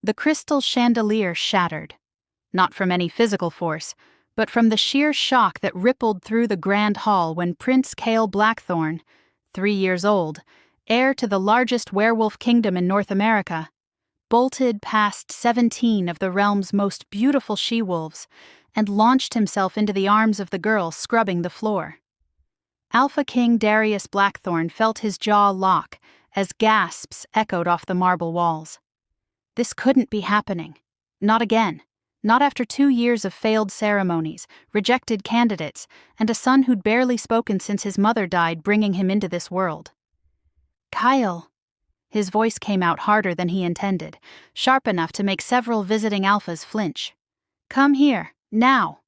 The crystal chandelier shattered, not from any physical force, but from the sheer shock that rippled through the grand hall when Prince Cale Blackthorn, 3 years old, heir to the largest werewolf kingdom in North America, bolted past 17 of the realm's most beautiful she-wolves and launched himself into the arms of the girl scrubbing the floor. Alpha King Darius Blackthorn felt his jaw lock as gasps echoed off the marble walls. This couldn't be happening. Not again. Not after 2 years of failed ceremonies, rejected candidates, and a son who'd barely spoken since his mother died bringing him into this world. Kyle. His voice came out harder than he intended, sharp enough to make several visiting alphas flinch. Come here, now.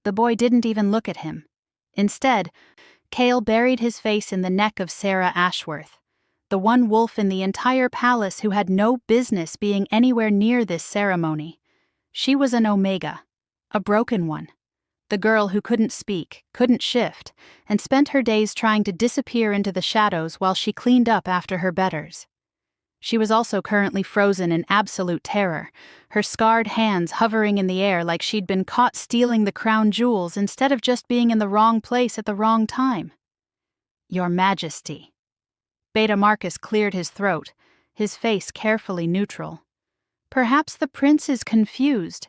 The boy didn't even look at him. Instead, Cale buried his face in the neck of Sarah Ashworth, the one wolf in the entire palace who had no business being anywhere near this ceremony. She was an Omega, a broken one. The girl who couldn't speak, couldn't shift, and spent her days trying to disappear into the shadows while she cleaned up after her betters. She was also currently frozen in absolute terror, her scarred hands hovering in the air like she'd been caught stealing the crown jewels instead of just being in the wrong place at the wrong time. Your Majesty. Beta Marcus cleared his throat, his face carefully neutral. Perhaps the prince is confused.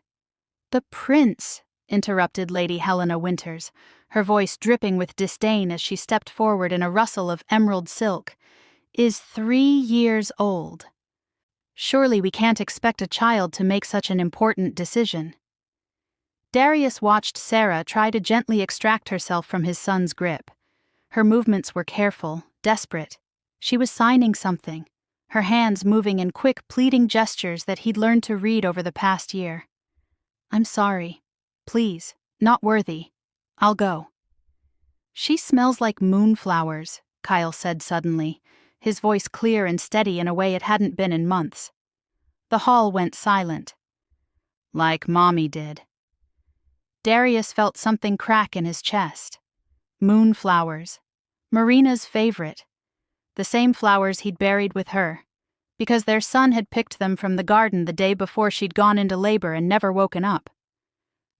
The prince, interrupted Lady Helena Winters, her voice dripping with disdain as she stepped forward in a rustle of emerald silk, is 3 years old. Surely we can't expect a child to make such an important decision. Darius watched Sarah try to gently extract herself from his son's grip. Her movements were careful, desperate. She was signing something, her hands moving in quick, pleading gestures that he'd learned to read over the past year. I'm sorry. Please, not worthy. I'll go. She smells like moonflowers, Kyle said suddenly, his voice clear and steady in a way it hadn't been in months. The hall went silent. Like Mommy did. Darius felt something crack in his chest. Moonflowers. Marina's favorite. The same flowers he'd buried with her, because their son had picked them from the garden the day before she'd gone into labor and never woken up.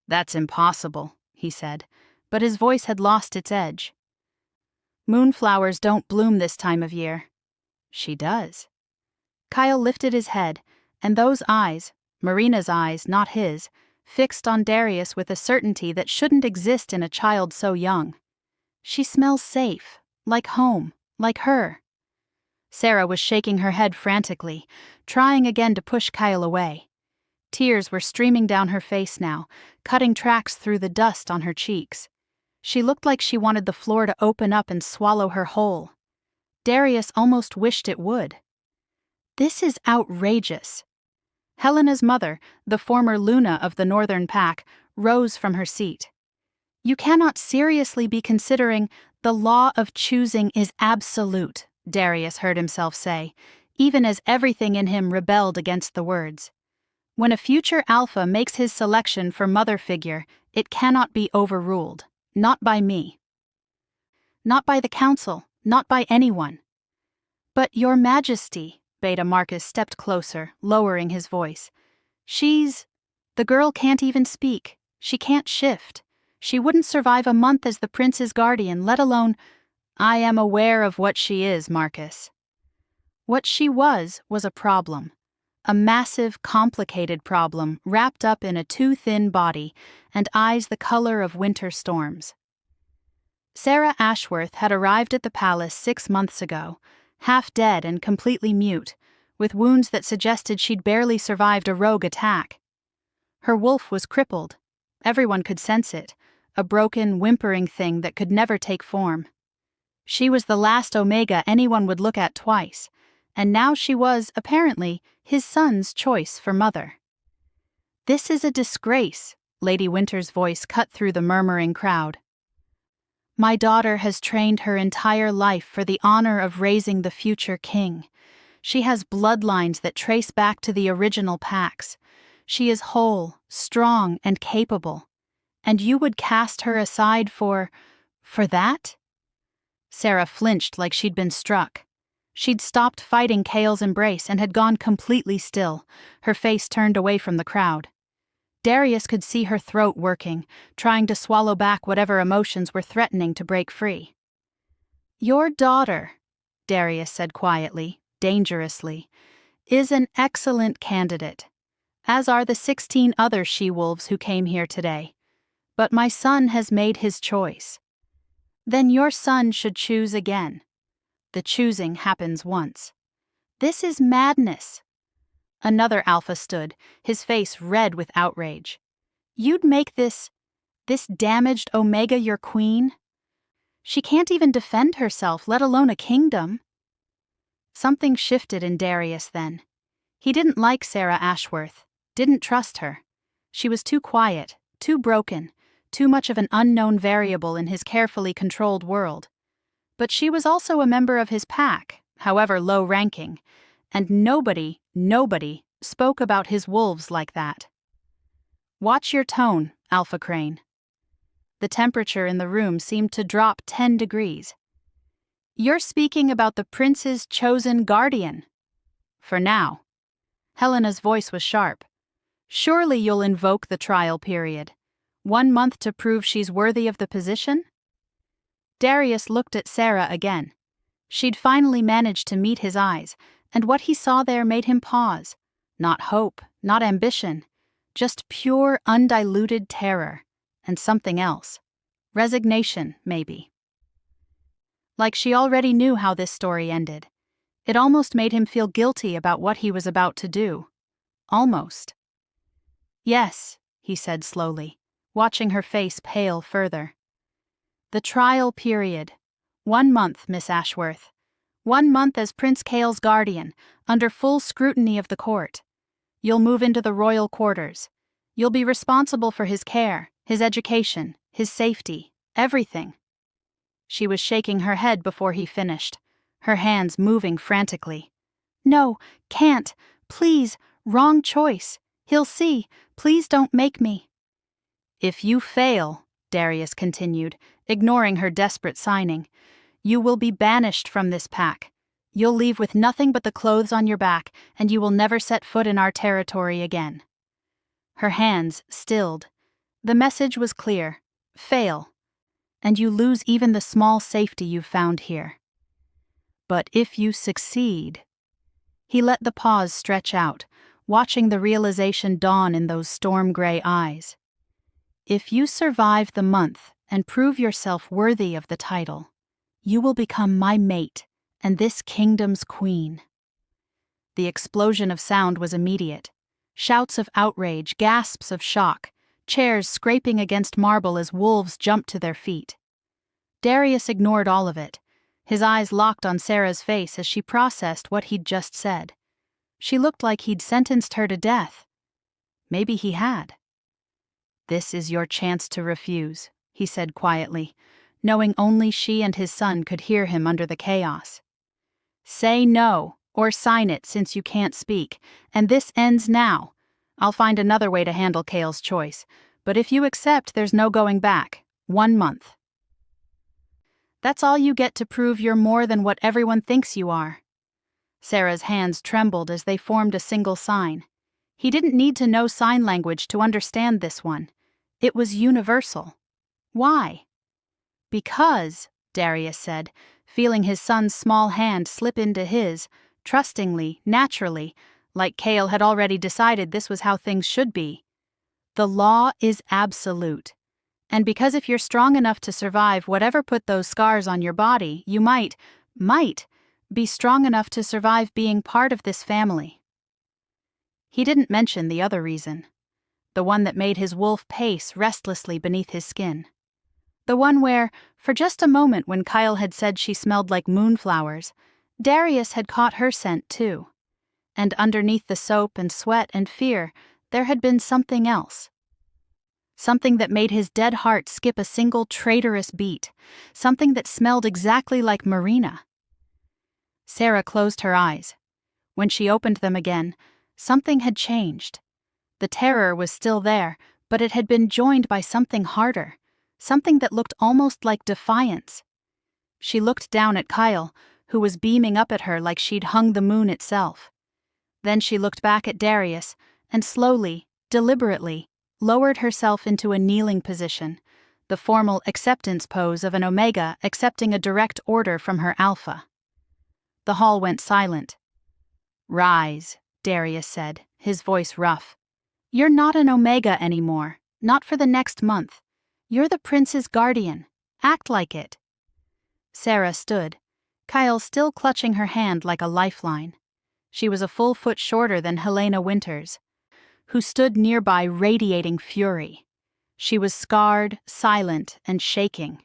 That's impossible, he said, but his voice had lost its edge. Moonflowers don't bloom this time of year. She does. Kyle lifted his head, and those eyes, Marina's eyes, not his, fixed on Darius with a certainty that shouldn't exist in a child so young. She smells safe, like home, like her. Sarah was shaking her head frantically, trying again to push Kyle away. Tears were streaming down her face now, cutting tracks through the dust on her cheeks. She looked like she wanted the floor to open up and swallow her whole. Darius almost wished it would. This is outrageous. Helena's mother, the former Luna of the Northern Pack, rose from her seat. You cannot seriously be considering the law of choosing is absolute, Darius heard himself say, even as everything in him rebelled against the words. When a future alpha makes his selection for mother figure, it cannot be overruled. Not by me. Not by the council, not by anyone. But Your Majesty, Beta Marcus stepped closer, lowering his voice. The girl can't even speak. She can't shift. She wouldn't survive a month as the prince's guardian, let alone... I am aware of what she is, Marcus. What she was a problem. A massive, complicated problem wrapped up in a too thin body and eyes the color of winter storms. Sarah Ashworth had arrived at the palace 6 months ago, half dead and completely mute, with wounds that suggested she'd barely survived a rogue attack. Her wolf was crippled. Everyone could sense it, a broken, whimpering thing that could never take form. She was the last Omega anyone would look at twice, and now she was, apparently, his son's choice for mother. This is a disgrace, Lady Winter's voice cut through the murmuring crowd. My daughter has trained her entire life for the honor of raising the future king. She has bloodlines that trace back to the original packs. She is whole, strong, and capable. And you would cast her aside for that? Sarah flinched like she'd been struck. She'd stopped fighting Kale's embrace and had gone completely still, her face turned away from the crowd. Darius could see her throat working, trying to swallow back whatever emotions were threatening to break free. "Your daughter," Darius said quietly, dangerously, "is an excellent candidate, as are the 16 other she-wolves who came here today. But my son has made his choice. Then your son should choose again. The choosing happens once. This is madness." Another alpha stood, his face red with outrage. "You'd make this damaged Omega your queen? She can't even defend herself, let alone a kingdom." Something shifted in Darius then. He didn't like Sarah Ashworth, didn't trust her. She was too quiet, too broken, too much of an unknown variable in his carefully controlled world. But she was also a member of his pack, however low-ranking, and nobody spoke about his wolves like that. "Watch your tone, Alpha Crane." The temperature in the room seemed to drop 10 degrees. "You're speaking about the prince's chosen guardian." "For now." Helena's voice was sharp. "Surely you'll invoke the trial period. 1 month to prove she's worthy of the position?" Darius looked at Sarah again. She'd finally managed to meet his eyes, and what he saw there made him pause. Not hope, not ambition, just pure, undiluted terror, and something else. Resignation, maybe. Like she already knew how this story ended. It almost made him feel guilty about what he was about to do. Almost. "Yes," he said slowly, watching her face pale further. "The trial period. 1 month, Miss Ashworth. 1 month as Prince Kale's guardian, under full scrutiny of the court. You'll move into the royal quarters. You'll be responsible for his care, his education, his safety, everything." She was shaking her head before he finished, her hands moving frantically. "No, can't, please, wrong choice. He'll see, please don't make me." "If you fail," Darius continued, ignoring her desperate signing, "you will be banished from this pack. You'll leave with nothing but the clothes on your back, and you will never set foot in our territory again." Her hands stilled. The message was clear. Fail, and you lose even the small safety you've found here. But if you succeed... He let the pause stretch out, watching the realization dawn in those storm-gray eyes. "If you survive the month and prove yourself worthy of the title, you will become my mate and this kingdom's queen." The explosion of sound was immediate. Shouts of outrage, gasps of shock, chairs scraping against marble as wolves jumped to their feet. Darius ignored all of it, his eyes locked on Sarah's face as she processed what he'd just said. She looked like he'd sentenced her to death. Maybe he had. "This is your chance to refuse," he said quietly, knowing only she and his son could hear him under the chaos. "Say no, or sign it since you can't speak, and this ends now. I'll find another way to handle Kale's choice, but if you accept, there's no going back. 1 month. That's all you get to prove you're more than what everyone thinks you are." Sarah's hands trembled as they formed a single sign. He didn't need to know sign language to understand this one. It was universal. Why? "Because," Darius said, feeling his son's small hand slip into his, trustingly, naturally, like Kale had already decided this was how things should be. "The law is absolute. And because if you're strong enough to survive whatever put those scars on your body, you might be strong enough to survive being part of this family." He didn't mention the other reason. The one that made his wolf pace restlessly beneath his skin. The one where, for just a moment when Kyle had said she smelled like moonflowers, Darius had caught her scent too. And underneath the soap and sweat and fear, there had been something else. Something that made his dead heart skip a single traitorous beat. Something that smelled exactly like Marina. Sarah closed her eyes. When she opened them again, something had changed. The terror was still there, but it had been joined by something harder, something that looked almost like defiance. She looked down at Kyle, who was beaming up at her like she'd hung the moon itself. Then she looked back at Darius and slowly, deliberately, lowered herself into a kneeling position, the formal acceptance pose of an Omega accepting a direct order from her Alpha. The hall went silent. "Rise," Darius said, his voice rough. "You're not an Omega anymore, not for the next month. You're the prince's guardian. Act like it." Sarah stood, Kyle still clutching her hand like a lifeline. She was a full foot shorter than Helena Winters, who stood nearby radiating fury. She was scarred, silent, and shaking.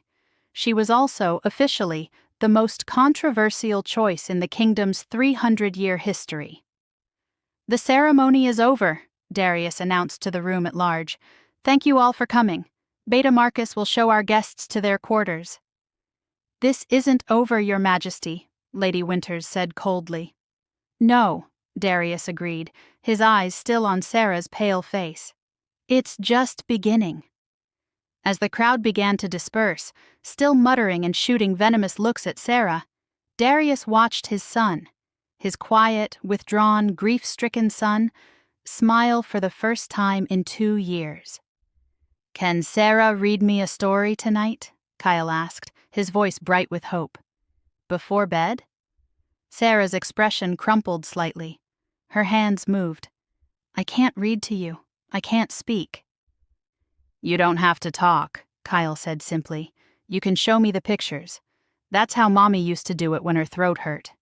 She was also, officially, the most controversial choice in the kingdom's 300-year history. "The ceremony is over," Darius announced to the room at large. "Thank you all for coming. Beta Marcus will show our guests to their quarters." "This isn't over, Your Majesty," Lady Winters said coldly. "No," Darius agreed, his eyes still on Sarah's pale face. "It's just beginning." As the crowd began to disperse, still muttering and shooting venomous looks at Sarah, Darius watched his son, his quiet, withdrawn, grief-stricken son, smile for the first time in 2 years. "Can Sarah read me a story tonight?" Kyle asked, his voice bright with hope. "Before bed?" Sarah's expression crumpled slightly. Her hands moved. "I can't read to you. I can't speak." "You don't have to talk," Kyle said simply. "You can show me the pictures. That's how Mommy used to do it when her throat hurt."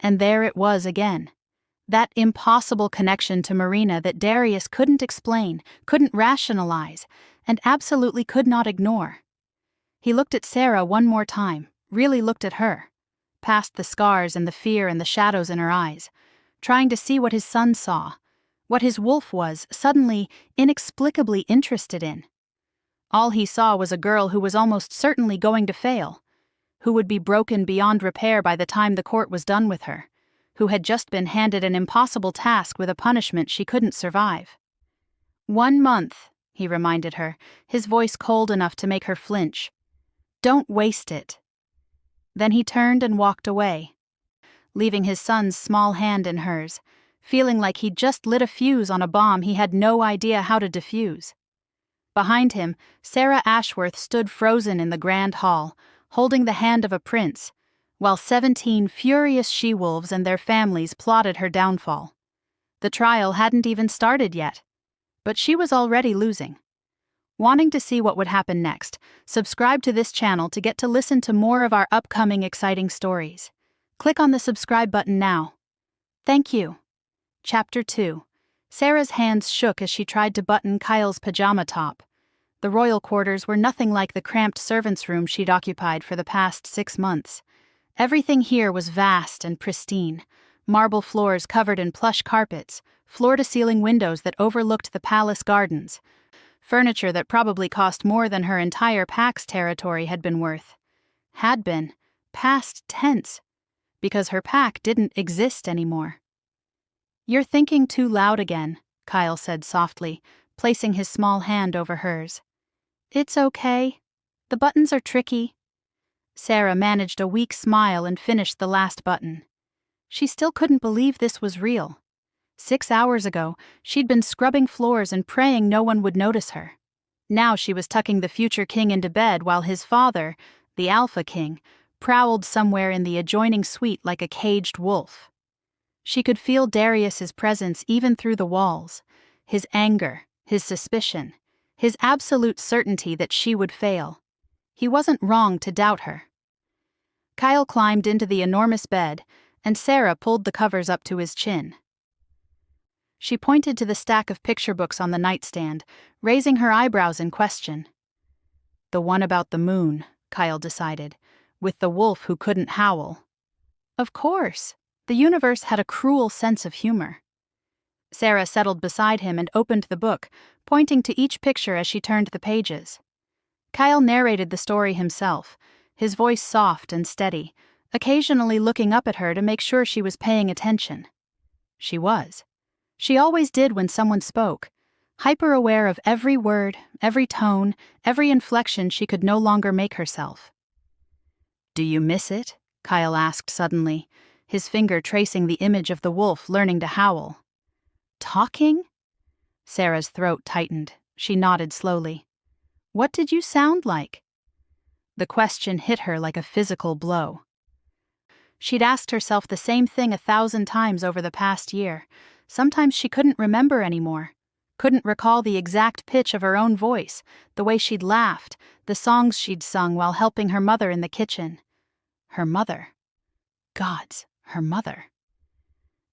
And there it was again. That impossible connection to Marina that Darius couldn't explain, couldn't rationalize, and absolutely could not ignore. He looked at Sarah one more time, really looked at her, past the scars and the fear and the shadows in her eyes, trying to see what his son saw, what his wolf was suddenly, inexplicably interested in. All he saw was a girl who was almost certainly going to fail, who would be broken beyond repair by the time the court was done with her, who had just been handed an impossible task with a punishment she couldn't survive. 1 month, he reminded her, his voice cold enough to make her flinch. "Don't waste it." Then he turned and walked away, leaving his son's small hand in hers, feeling like he'd just lit a fuse on a bomb he had no idea how to defuse. Behind him, Sarah Ashworth stood frozen in the grand hall, holding the hand of a prince, while 17 furious she-wolves and their families plotted her downfall. The trial hadn't even started yet, but she was already losing. Wanting to see what would happen next, subscribe to this channel to get to listen to more of our upcoming exciting stories. Click on the subscribe button now. Thank you. Chapter 2. Sarah's hands shook as she tried to button Kyle's pajama top. The royal quarters were nothing like the cramped servants' room she'd occupied for the past 6 months. Everything here was vast and pristine. Marble floors covered in plush carpets, floor-to-ceiling windows that overlooked the palace gardens. Furniture that probably cost more than her entire Pax territory had been worth. Had been. Past tense. Because her pack didn't exist anymore. "You're thinking too loud again," Kyle said softly, placing his small hand over hers. "It's okay. The buttons are tricky." Sarah managed a weak smile and finished the last button. She still couldn't believe this was real. 6 hours ago, she'd been scrubbing floors and praying no one would notice her. Now she was tucking the future king into bed while his father, the Alpha King, prowled somewhere in the adjoining suite like a caged wolf. She could feel Darius's presence even through the walls, his anger, his suspicion, his absolute certainty that she would fail. He wasn't wrong to doubt her. Kyle climbed into the enormous bed, and Sarah pulled the covers up to his chin. She pointed to the stack of picture books on the nightstand, raising her eyebrows in question. "The one about the moon," Kyle decided, "with the wolf who couldn't howl." Of course, the universe had a cruel sense of humor. Sarah settled beside him and opened the book, pointing to each picture as she turned the pages. Kyle narrated the story himself, his voice soft and steady, occasionally looking up at her to make sure she was paying attention. She was. She always did when someone spoke, hyper-aware of every word, every tone, every inflection she could no longer make herself. "Do you miss it?" Kyle asked suddenly, his finger tracing the image of the wolf learning to howl. Talking? Sarah's throat tightened. She nodded slowly. What did you sound like? The question hit her like a physical blow. She'd asked herself the same thing 1,000 times over the past year. Sometimes she couldn't remember anymore. Couldn't recall the exact pitch of her own voice, the way she'd laughed, the songs she'd sung while helping her mother in the kitchen. Her mother. Gods, her mother.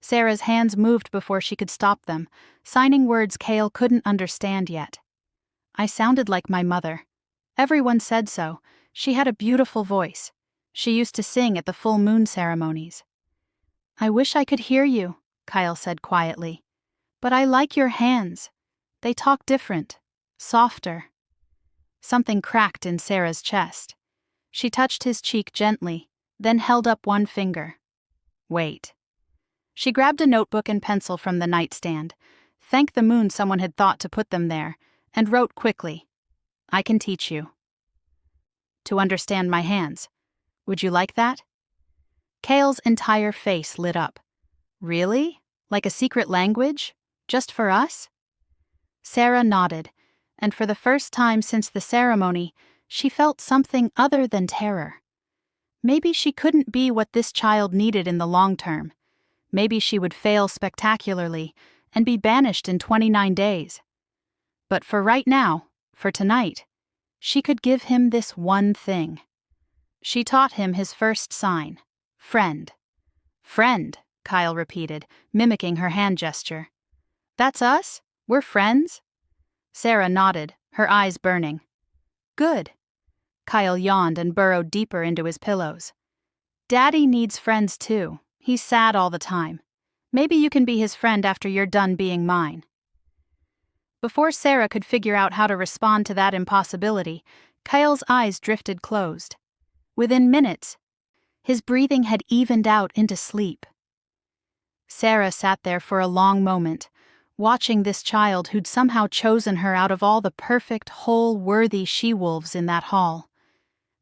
Sarah's hands moved before she could stop them, signing words Cale couldn't understand yet. I sounded like my mother. Everyone said so. She had a beautiful voice. She used to sing at the full moon ceremonies. I wish I could hear you, Kyle said quietly. But I like your hands. They talk different, softer. Something cracked in Sarah's chest. She touched his cheek gently, then held up one finger. Wait. She grabbed a notebook and pencil from the nightstand, thanked the moon someone had thought to put them there, and wrote quickly, I can teach you. To understand my hands. Would you like that? Cale's entire face lit up. Really? Like a secret language? Just for us? Sarah nodded, and for the first time since the ceremony, she felt something other than terror. Maybe she couldn't be what this child needed in the long term. Maybe she would fail spectacularly and be banished in 29 days. But for right now, for tonight, she could give him this one thing. She taught him his first sign, friend. Friend, Kyle repeated, mimicking her hand gesture. That's us? We're friends? Sarah nodded, her eyes burning. Good. Kyle yawned and burrowed deeper into his pillows. Daddy needs friends too. He's sad all the time. Maybe you can be his friend after you're done being mine. Before Sarah could figure out how to respond to that impossibility, Kyle's eyes drifted closed. Within minutes, his breathing had evened out into sleep. Sarah sat there for a long moment, watching this child who'd somehow chosen her out of all the perfect, whole, worthy she-wolves in that hall.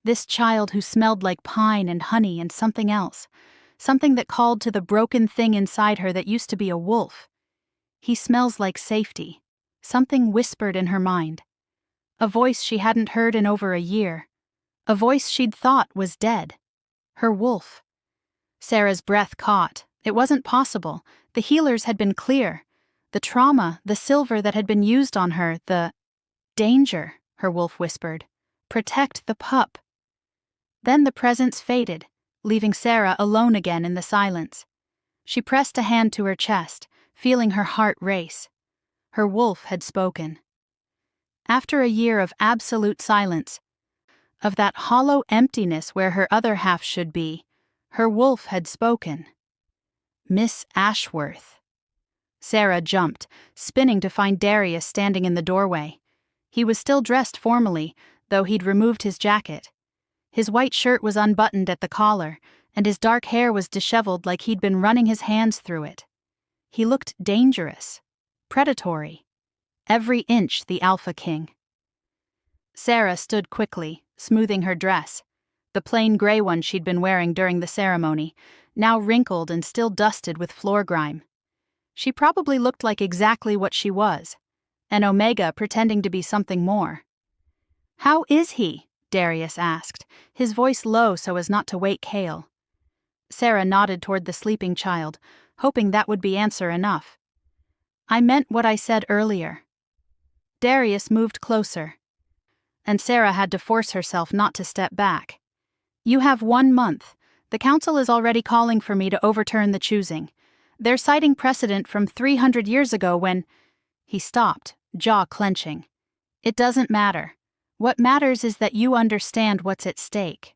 This child who smelled like pine and honey and something else, something that called to the broken thing inside her that used to be a wolf. He smells like safety. Something whispered in her mind. A voice she hadn't heard in over a year. A voice she'd thought was dead. Her wolf. Sarah's breath caught. It wasn't possible. The healers had been clear. The trauma, the silver that had been used on her, the danger, her wolf whispered. Protect the pup. Then the presence faded, leaving Sarah alone again in the silence. She pressed a hand to her chest, feeling her heart race. Her wolf had spoken. After a year of absolute silence, of that hollow emptiness where her other half should be, her wolf had spoken. Miss Ashworth. Sarah jumped, spinning to find Darius standing in the doorway. He was still dressed formally, though he'd removed his jacket. His white shirt was unbuttoned at the collar, and his dark hair was disheveled like he'd been running his hands through it. He looked dangerous. Predatory. Every inch the alpha king. Sarah stood quickly, smoothing her dress, the plain gray one she'd been wearing during the ceremony, now wrinkled and still dusted with floor grime. She probably looked like exactly what she was, an Omega pretending to be something more. How is he? Darius asked, his voice low so as not to wake Cale. Sarah nodded toward the sleeping child, hoping that would be answer enough. I meant what I said earlier. Darius moved closer, and Sarah had to force herself not to step back. You have 1 month. The council is already calling for me to overturn the choosing. They're citing precedent from 300 years ago when... He stopped, jaw clenching. It doesn't matter. What matters is that you understand what's at stake.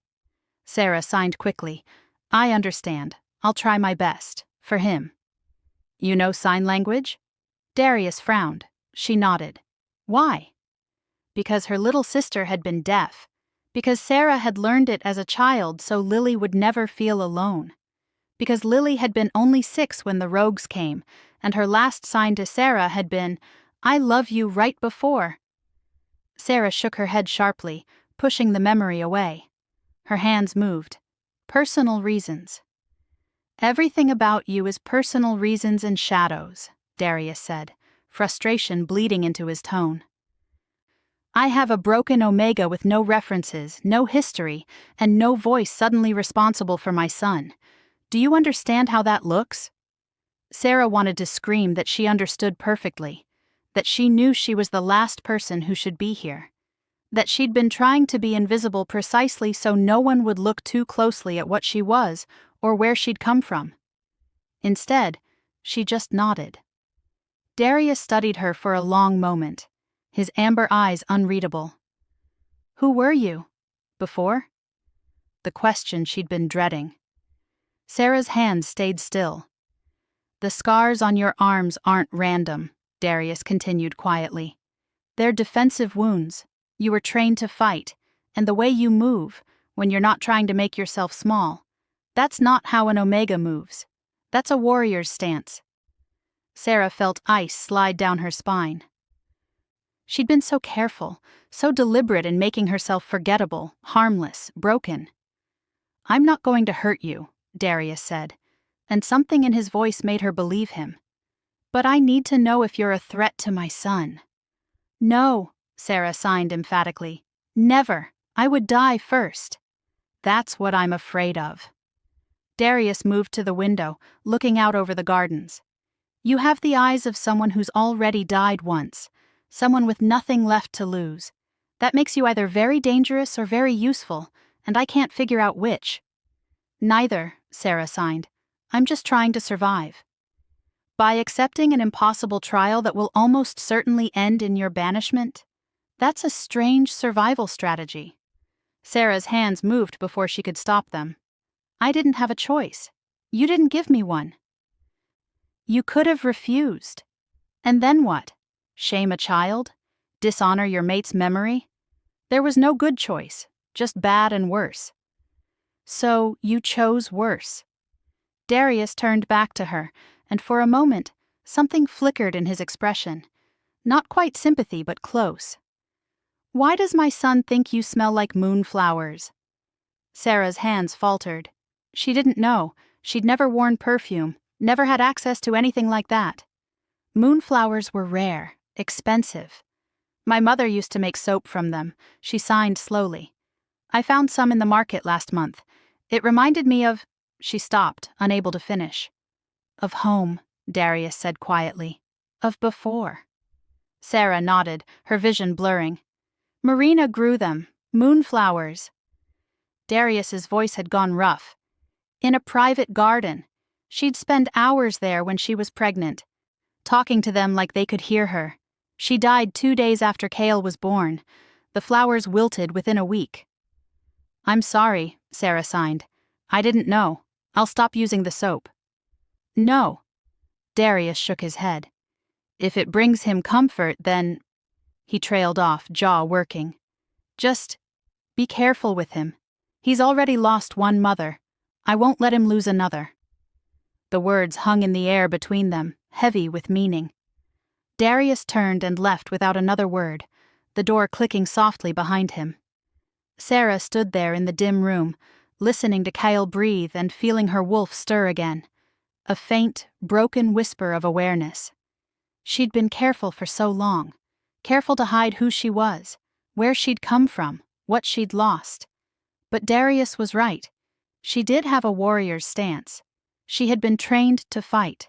Sarah signed quickly. I understand. I'll try my best. For him. You know sign language? Darius frowned. She nodded. Why? Because her little sister had been deaf. Because Sarah had learned it as a child so Lily would never feel alone. Because Lily had been only 6 when the rogues came, and her last sign to Sarah had been, I love you right before. Sarah shook her head sharply, pushing the memory away. Her hands moved. Personal reasons. Everything about you is personal reasons and shadows, Darius said, frustration bleeding into his tone. I have a broken Omega with no references, no history, and no voice suddenly responsible for my son. Do you understand how that looks? Sarah wanted to scream that she understood perfectly, that she knew she was the last person who should be here, that she'd been trying to be invisible precisely so no one would look too closely at what she was or where she'd come from. Instead, she just nodded. Darius studied her for a long moment, his amber eyes unreadable. Who were you? Before? The question she'd been dreading. Sarah's hands stayed still. The scars on your arms aren't random, Darius continued quietly. They're defensive wounds. You were trained to fight, and the way you move, when you're not trying to make yourself small, that's not how an Omega moves. That's a warrior's stance. Sarah felt ice slide down her spine. She'd been so careful, so deliberate in making herself forgettable, harmless, broken. I'm not going to hurt you, Darius said, and something in his voice made her believe him. But I need to know if you're a threat to my son. No, Sarah signed emphatically. Never. I would die first. That's what I'm afraid of. Darius moved to the window, looking out over the gardens. You have the eyes of someone who's already died once, someone with nothing left to lose. That makes you either very dangerous or very useful, and I can't figure out which. Neither, Sarah signed. I'm just trying to survive. By accepting an impossible trial that will almost certainly end in your banishment? That's a strange survival strategy. Sarah's hands moved before she could stop them. I didn't have a choice. You didn't give me one. You could have refused. And then what? Shame a child? Dishonor your mate's memory? There was no good choice, just bad and worse. So you chose worse. Darius turned back to her, and for a moment, something flickered in his expression. Not quite sympathy, but close. Why does my son think you smell like moonflowers? Sarah's hands faltered. She didn't know. She'd never worn perfume, never had access to anything like that. Moonflowers were rare, expensive. My mother used to make soap from them, she signed slowly. I found some in the market last month. It reminded me of... She stopped, unable to finish. Of home, Darius said quietly. Of before. Sarah nodded, her vision blurring. Marina grew them, moonflowers. Darius's voice had gone rough. In a private garden. She'd spend hours there when she was pregnant, talking to them like they could hear her. She died 2 days after Kale was born. The flowers wilted within a week. I'm sorry, Sarah signed. I didn't know. I'll stop using the soap. No. Darius shook his head. If it brings him comfort, then... He trailed off, jaw working. Just be careful with him. He's already lost one mother. I won't let him lose another. The words hung in the air between them, heavy with meaning. Darius turned and left without another word, the door clicking softly behind him. Sarah stood there in the dim room, listening to Kyle breathe and feeling her wolf stir again. A faint, broken whisper of awareness. She'd been careful for so long, careful to hide who she was, where she'd come from, what she'd lost. But Darius was right. She did have a warrior's stance. She had been trained to fight.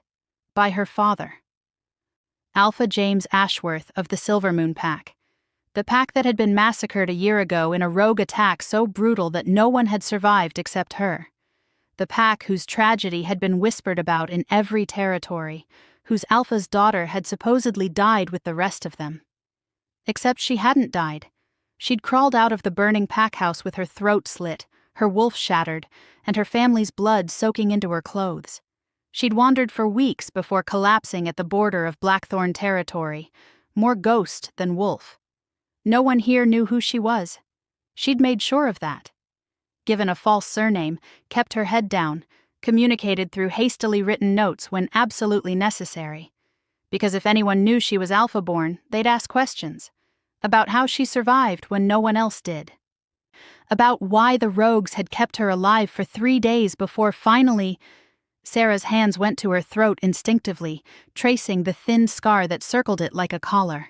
By her father. Alpha James Ashworth of the Silvermoon Pack. The pack that had been massacred a year ago in a rogue attack so brutal that no one had survived except her. The pack whose tragedy had been whispered about in every territory, whose Alpha's daughter had supposedly died with the rest of them. Except she hadn't died. She'd crawled out of the burning pack house with her throat slit, her wolf shattered, and her family's blood soaking into her clothes. She'd wandered for weeks before collapsing at the border of Blackthorn territory, more ghost than wolf. No one here knew who she was. She'd made sure of that. Given a false surname, kept her head down, communicated through hastily written notes when absolutely necessary. Because if anyone knew she was Alpha-born, they'd ask questions about how she survived when no one else did. about why the rogues had kept her alive for 3 days before finally. Sarah's hands went to her throat instinctively, tracing the thin scar that circled it like a collar.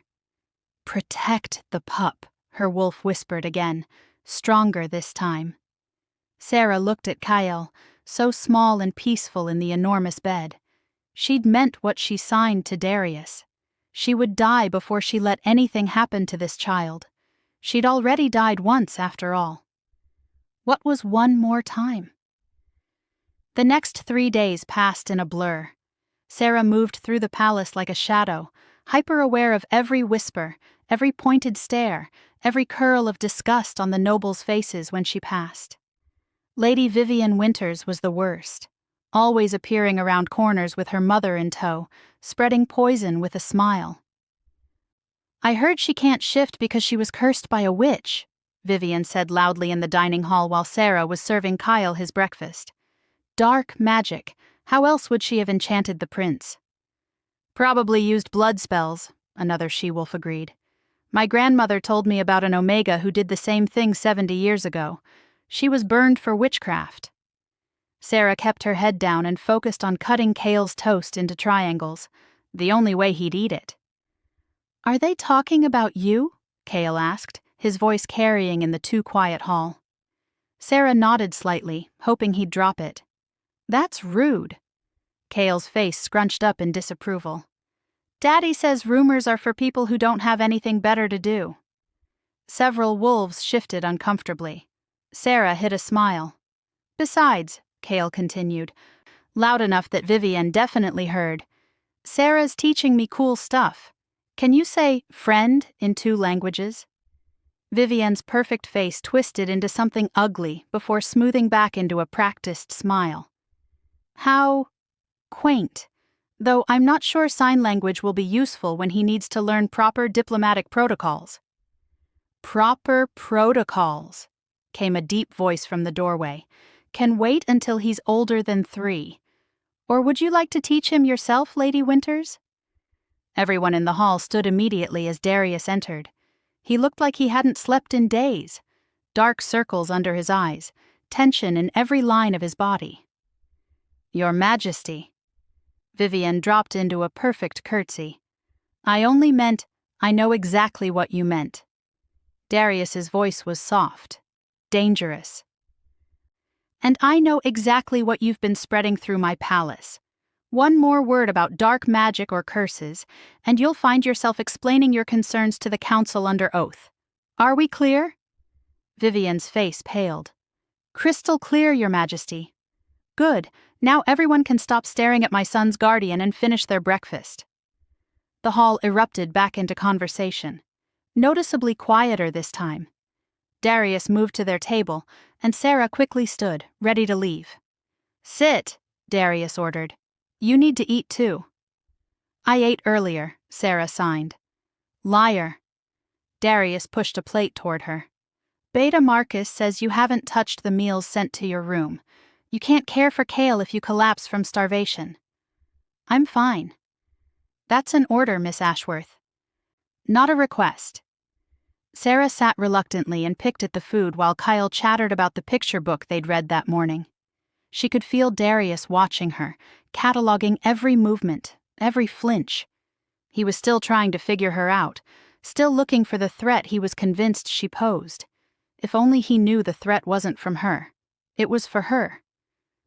"Protect the pup," her wolf whispered again, stronger this time. Sarah looked at Kyle, so small and peaceful in the enormous bed. She'd meant what she signed to Darius. She would die before she let anything happen to this child. She'd already died once, after all. What was one more time? The next 3 days passed in a blur. Sarah moved through the palace like a shadow, hyper-aware of every whisper, every pointed stare, every curl of disgust on the nobles' faces when she passed. Lady Vivian Winters was the worst, always appearing around corners with her mother in tow, spreading poison with a smile. "I heard she can't shift because she was cursed by a witch," Vivian said loudly in the dining hall while Sarah was serving Kyle his breakfast. "Dark magic. How else would she have enchanted the prince?" "Probably used blood spells," another she-wolf agreed. "My grandmother told me about an Omega who did the same thing 70 years ago. She was burned for witchcraft." Sarah kept her head down and focused on cutting Kale's toast into triangles, the only way he'd eat it. "Are they talking about you?" Kale asked, his voice carrying in the too-quiet hall. Sarah nodded slightly, hoping he'd drop it. "That's rude." Kale's face scrunched up in disapproval. "Daddy says rumors are for people who don't have anything better to do." Several wolves shifted uncomfortably. Sarah hid a smile. "Besides," Kale continued, loud enough that Vivian definitely heard, "Sarah's teaching me cool stuff. Can you say 'friend' in 2 languages? Vivian's perfect face twisted into something ugly before smoothing back into a practiced smile. "How quaint. Though I'm not sure sign language will be useful when he needs to learn proper diplomatic protocols." "Proper protocols," came a deep voice from the doorway, "can wait until he's older than 3. Or would you like to teach him yourself, Lady Winters?" Everyone in the hall stood immediately as Darius entered. He looked like he hadn't slept in days. Dark circles under his eyes, tension in every line of his body. "Your Majesty." Vivian dropped into a perfect curtsy. "I only meant, I know exactly what you meant." Darius's voice was soft, dangerous. "And I know exactly what you've been spreading through my palace. One more word about dark magic or curses, and you'll find yourself explaining your concerns to the council under oath. Are we clear?" Vivian's face paled. "Crystal clear, Your Majesty." "Good. Now everyone can stop staring at my son's guardian and finish their breakfast." The hall erupted back into conversation, noticeably quieter this time. Darius moved to their table, and Sarah quickly stood, ready to leave. "Sit," Darius ordered. "You need to eat too." "I ate earlier," Sarah signed. "Liar." Darius pushed a plate toward her. "Beta Marcus says you haven't touched the meals sent to your room. You can't care for Kale if you collapse from starvation." "I'm fine." "That's an order, Miss Ashworth." "Not a request." Sarah sat reluctantly and picked at the food while Kyle chattered about the picture book they'd read that morning. She could feel Darius watching her, cataloging every movement, every flinch. He was still trying to figure her out, still looking for the threat he was convinced she posed. If only he knew the threat wasn't from her. It was for her.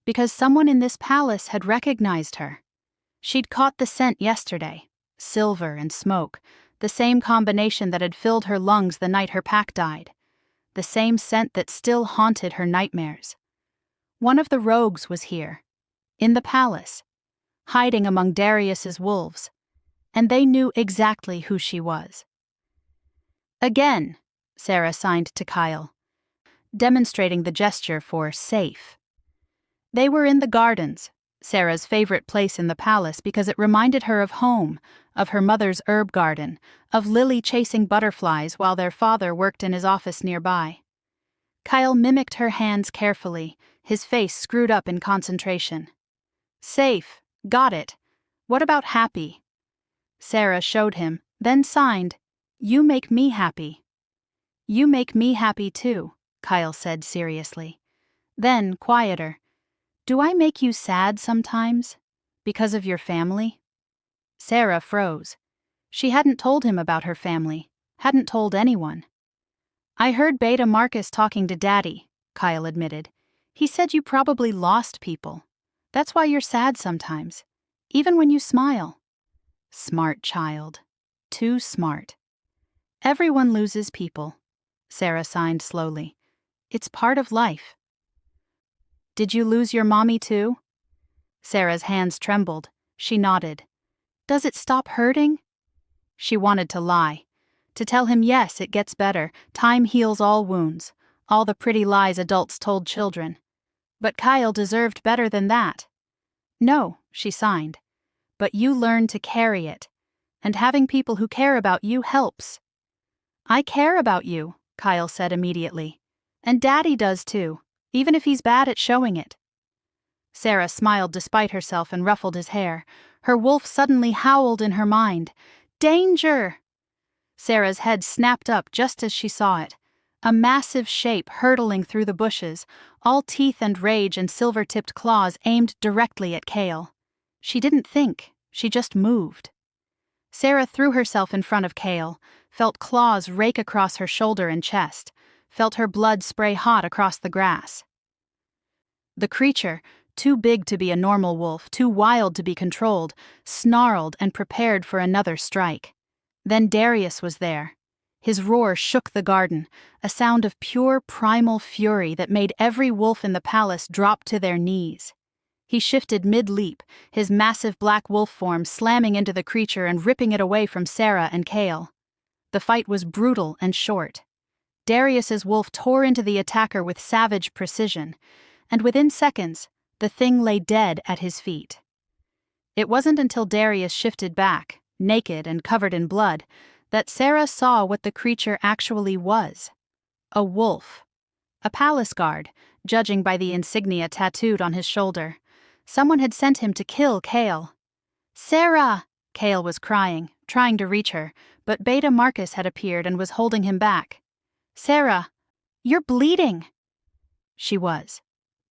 Because someone in this palace had recognized her. She'd caught the scent yesterday, silver and smoke, the same combination that had filled her lungs the night her pack died, the same scent that still haunted her nightmares. One of the rogues was here, in the palace, hiding among Darius's wolves, and they knew exactly who she was. "Again," Sarah signed to Kyle, demonstrating the gesture for safe. They were in the gardens, Sarah's favorite place in the palace because it reminded her of home, of her mother's herb garden, of Lily chasing butterflies while their father worked in his office nearby. Kyle mimicked her hands carefully, his face screwed up in concentration. "Safe. Got it. What about happy?" Sarah showed him, then signed, "You make me happy." "You make me happy too," Kyle said seriously. Then, quieter, "Do I make you sad sometimes? Because of your family?" Sarah froze. She hadn't told him about her family, hadn't told anyone. "I heard Beta Marcus talking to Daddy," Kyle admitted. "He said you probably lost people. That's why you're sad sometimes, even when you smile." Smart child. Too smart. "Everyone loses people," Sarah signed slowly. "It's part of life." "Did you lose your mommy too?" Sarah's hands trembled. She nodded. "Does it stop hurting?" She wanted to lie. To tell him yes, it gets better, time heals all wounds, all the pretty lies adults told children. But Kyle deserved better than that. "No," she signed. "But you learn to carry it. And having people who care about you helps." "I care about you," Kyle said immediately. "And Daddy does too, even if he's bad at showing it." Sarah smiled despite herself and ruffled his hair. Her wolf suddenly howled in her mind. "Danger!" Sarah's head snapped up just as she saw it. A massive shape hurtling through the bushes, all teeth and rage and silver-tipped claws aimed directly at Kale. She didn't think, she just moved. Sarah threw herself in front of Kale, felt claws rake across her shoulder and chest, felt her blood spray hot across the grass. The creature, too big to be a normal wolf, too wild to be controlled, snarled and prepared for another strike. Then Darius was there. His roar shook the garden, a sound of pure primal fury that made every wolf in the palace drop to their knees. He shifted mid-leap, his massive black wolf form slamming into the creature and ripping it away from Sarah and Kale. The fight was brutal and short. Darius's wolf tore into the attacker with savage precision, and within seconds, the thing lay dead at his feet. It wasn't until Darius shifted back, naked and covered in blood, that Sarah saw what the creature actually was. A wolf. A palace guard, judging by the insignia tattooed on his shoulder. Someone had sent him to kill Kale. "Sarah!" Kale was crying, trying to reach her, but Beta Marcus had appeared and was holding him back. "Sarah, you're bleeding!" She was.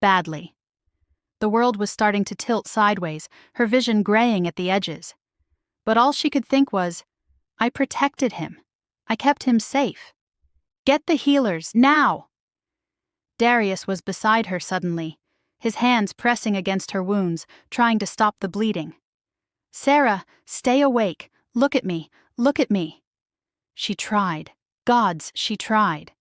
Badly. The world was starting to tilt sideways, her vision graying at the edges. But all she could think was, "I protected him. I kept him safe. Get the healers, now!" Darius was beside her suddenly, his hands pressing against her wounds, trying to stop the bleeding. "Sarah, stay awake. Look at me. Look at me." She tried. Gods, she tried.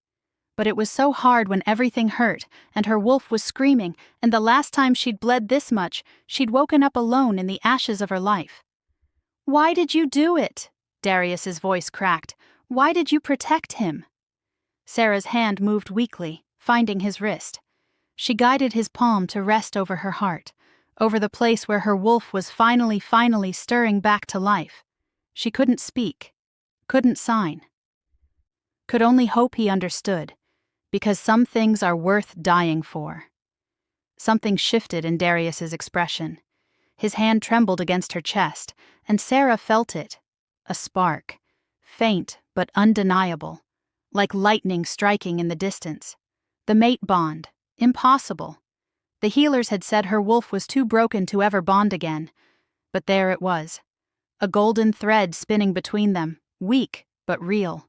But it was so hard when everything hurt, and her wolf was screaming, and the last time she'd bled this much, she'd woken up alone in the ashes of her life. "Why did you do it?" Darius's voice cracked. "Why did you protect him?" Sarah's hand moved weakly, finding his wrist. She guided his palm to rest over her heart, over the place where her wolf was finally stirring back to life. She couldn't speak, couldn't sign. Could only hope he understood, because some things are worth dying for. Something shifted in Darius's expression. His hand trembled against her chest, and Sarah felt it. A spark, faint but undeniable, like lightning striking in the distance. The mate bond, impossible. The healers had said her wolf was too broken to ever bond again, but there it was. A golden thread spinning between them, weak but real.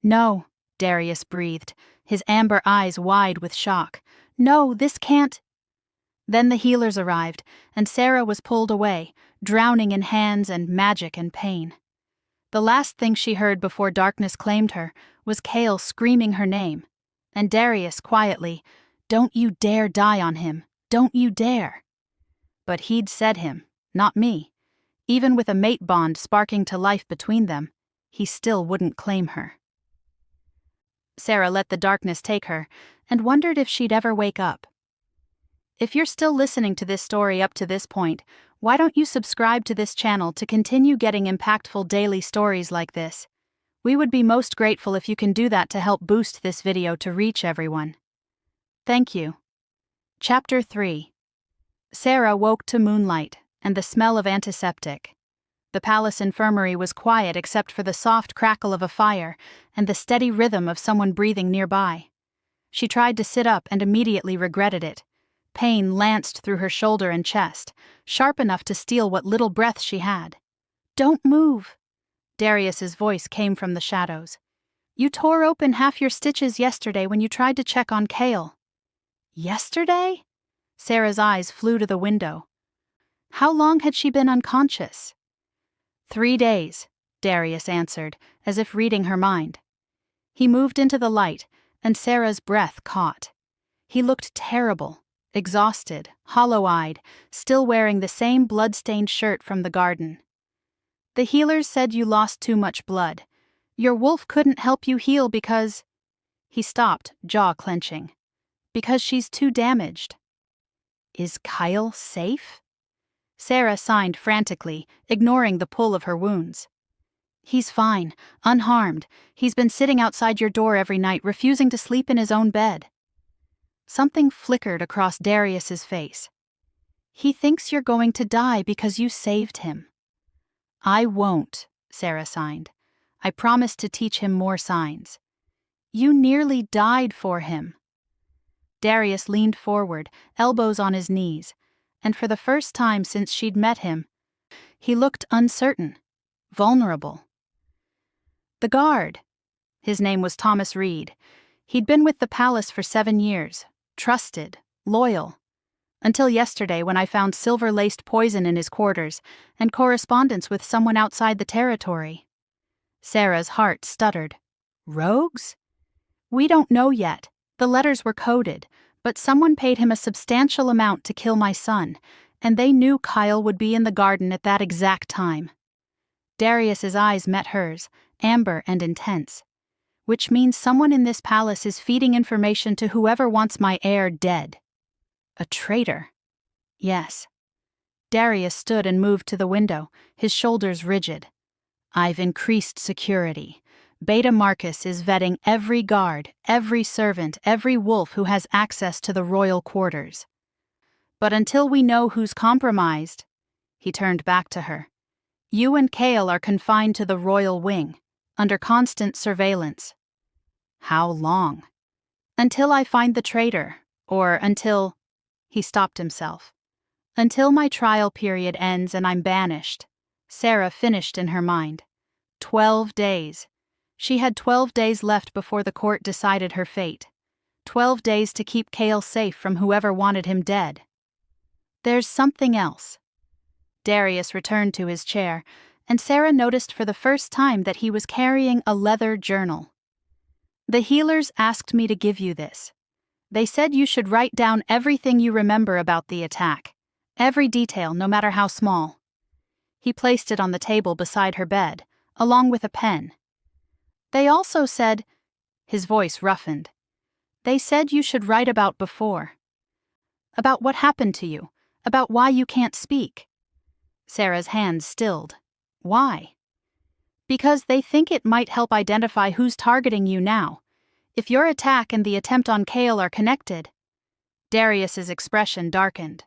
"No," Darius breathed, his amber eyes wide with shock. "No, this can't—" Then the healers arrived, and Sarah was pulled away, drowning in hands and magic and pain. The last thing she heard before darkness claimed her was Kale screaming her name, and Darius quietly, "Don't you dare die on him, don't you dare." But he'd said him, not me. Even with a mate bond sparking to life between them, he still wouldn't claim her. Sarah let the darkness take her, and wondered if she'd ever wake up. If you're still listening to this story up to this point, why don't you subscribe to this channel to continue getting impactful daily stories like this? We would be most grateful if you can do that to help boost this video to reach everyone. Thank you. Chapter 3. Sarah woke to moonlight and the smell of antiseptic. The palace infirmary was quiet except for the soft crackle of a fire and the steady rhythm of someone breathing nearby. She tried to sit up and immediately regretted it. Pain lanced through her shoulder and chest, sharp enough to steal what little breath she had. "Don't move," Darius's voice came from the shadows. "You tore open half your stitches yesterday when you tried to check on Cale." "Yesterday?" Sarah's eyes flew to the window. How long had she been unconscious? 3 days, Darius answered, as if reading her mind. He moved into the light, and Sarah's breath caught. He looked terrible, exhausted, hollow-eyed, still wearing the same blood-stained shirt from the garden. "The healers said you lost too much blood. Your wolf couldn't help you heal because—" He stopped, jaw clenching. "Because she's too damaged." "Is Kyle safe?" Sarah signed frantically, ignoring the pull of her wounds. "He's fine, unharmed. He's been sitting outside your door every night, refusing to sleep in his own bed." Something flickered across Darius's face. "He thinks you're going to die because you saved him." "I won't," Sarah signed. "I promised to teach him more signs." "You nearly died for him." Darius leaned forward, elbows on his knees, and for the first time since she'd met him, he looked uncertain, vulnerable. "The guard." His name was Thomas Reed. He'd been with the palace for 7 years, trusted, loyal. Until yesterday when I found silver-laced poison in his quarters and correspondence with someone outside the territory. Sarah's heart stuttered. "Rogues?" "We don't know yet. The letters were coded, but someone paid him a substantial amount to kill my son, and they knew Kyle would be in the garden at that exact time." Darius's eyes met hers, amber and intense. "Which means someone in this palace is feeding information to whoever wants my heir dead." "A traitor?" "Yes." Darius stood and moved to the window, his shoulders rigid. "I've increased security. Beta Marcus is vetting every guard, every servant, every wolf who has access to the royal quarters. But until we know who's compromised," he turned back to her, "you and Cale are confined to the royal wing, under constant surveillance." "How long?" "Until I find the traitor, or until—" He stopped himself. "Until my trial period ends and I'm banished," Sarah finished in her mind. 12 days. She had 12 days left before the court decided her fate. 12 days to keep Cale safe from whoever wanted him dead. "There's something else." Darius returned to his chair, and Sarah noticed for the first time that he was carrying a leather journal. "The healers asked me to give you this. They said you should write down everything you remember about the attack. Every detail, no matter how small." He placed it on the table beside her bed, along with a pen. "They also said—" His voice roughened. "They said you should write about before. About what happened to you, about why you can't speak." Sarah's hands stilled. "Why?" "Because they think it might help identify who's targeting you now. If your attack and the attempt on Cale are connected." Darius's expression darkened.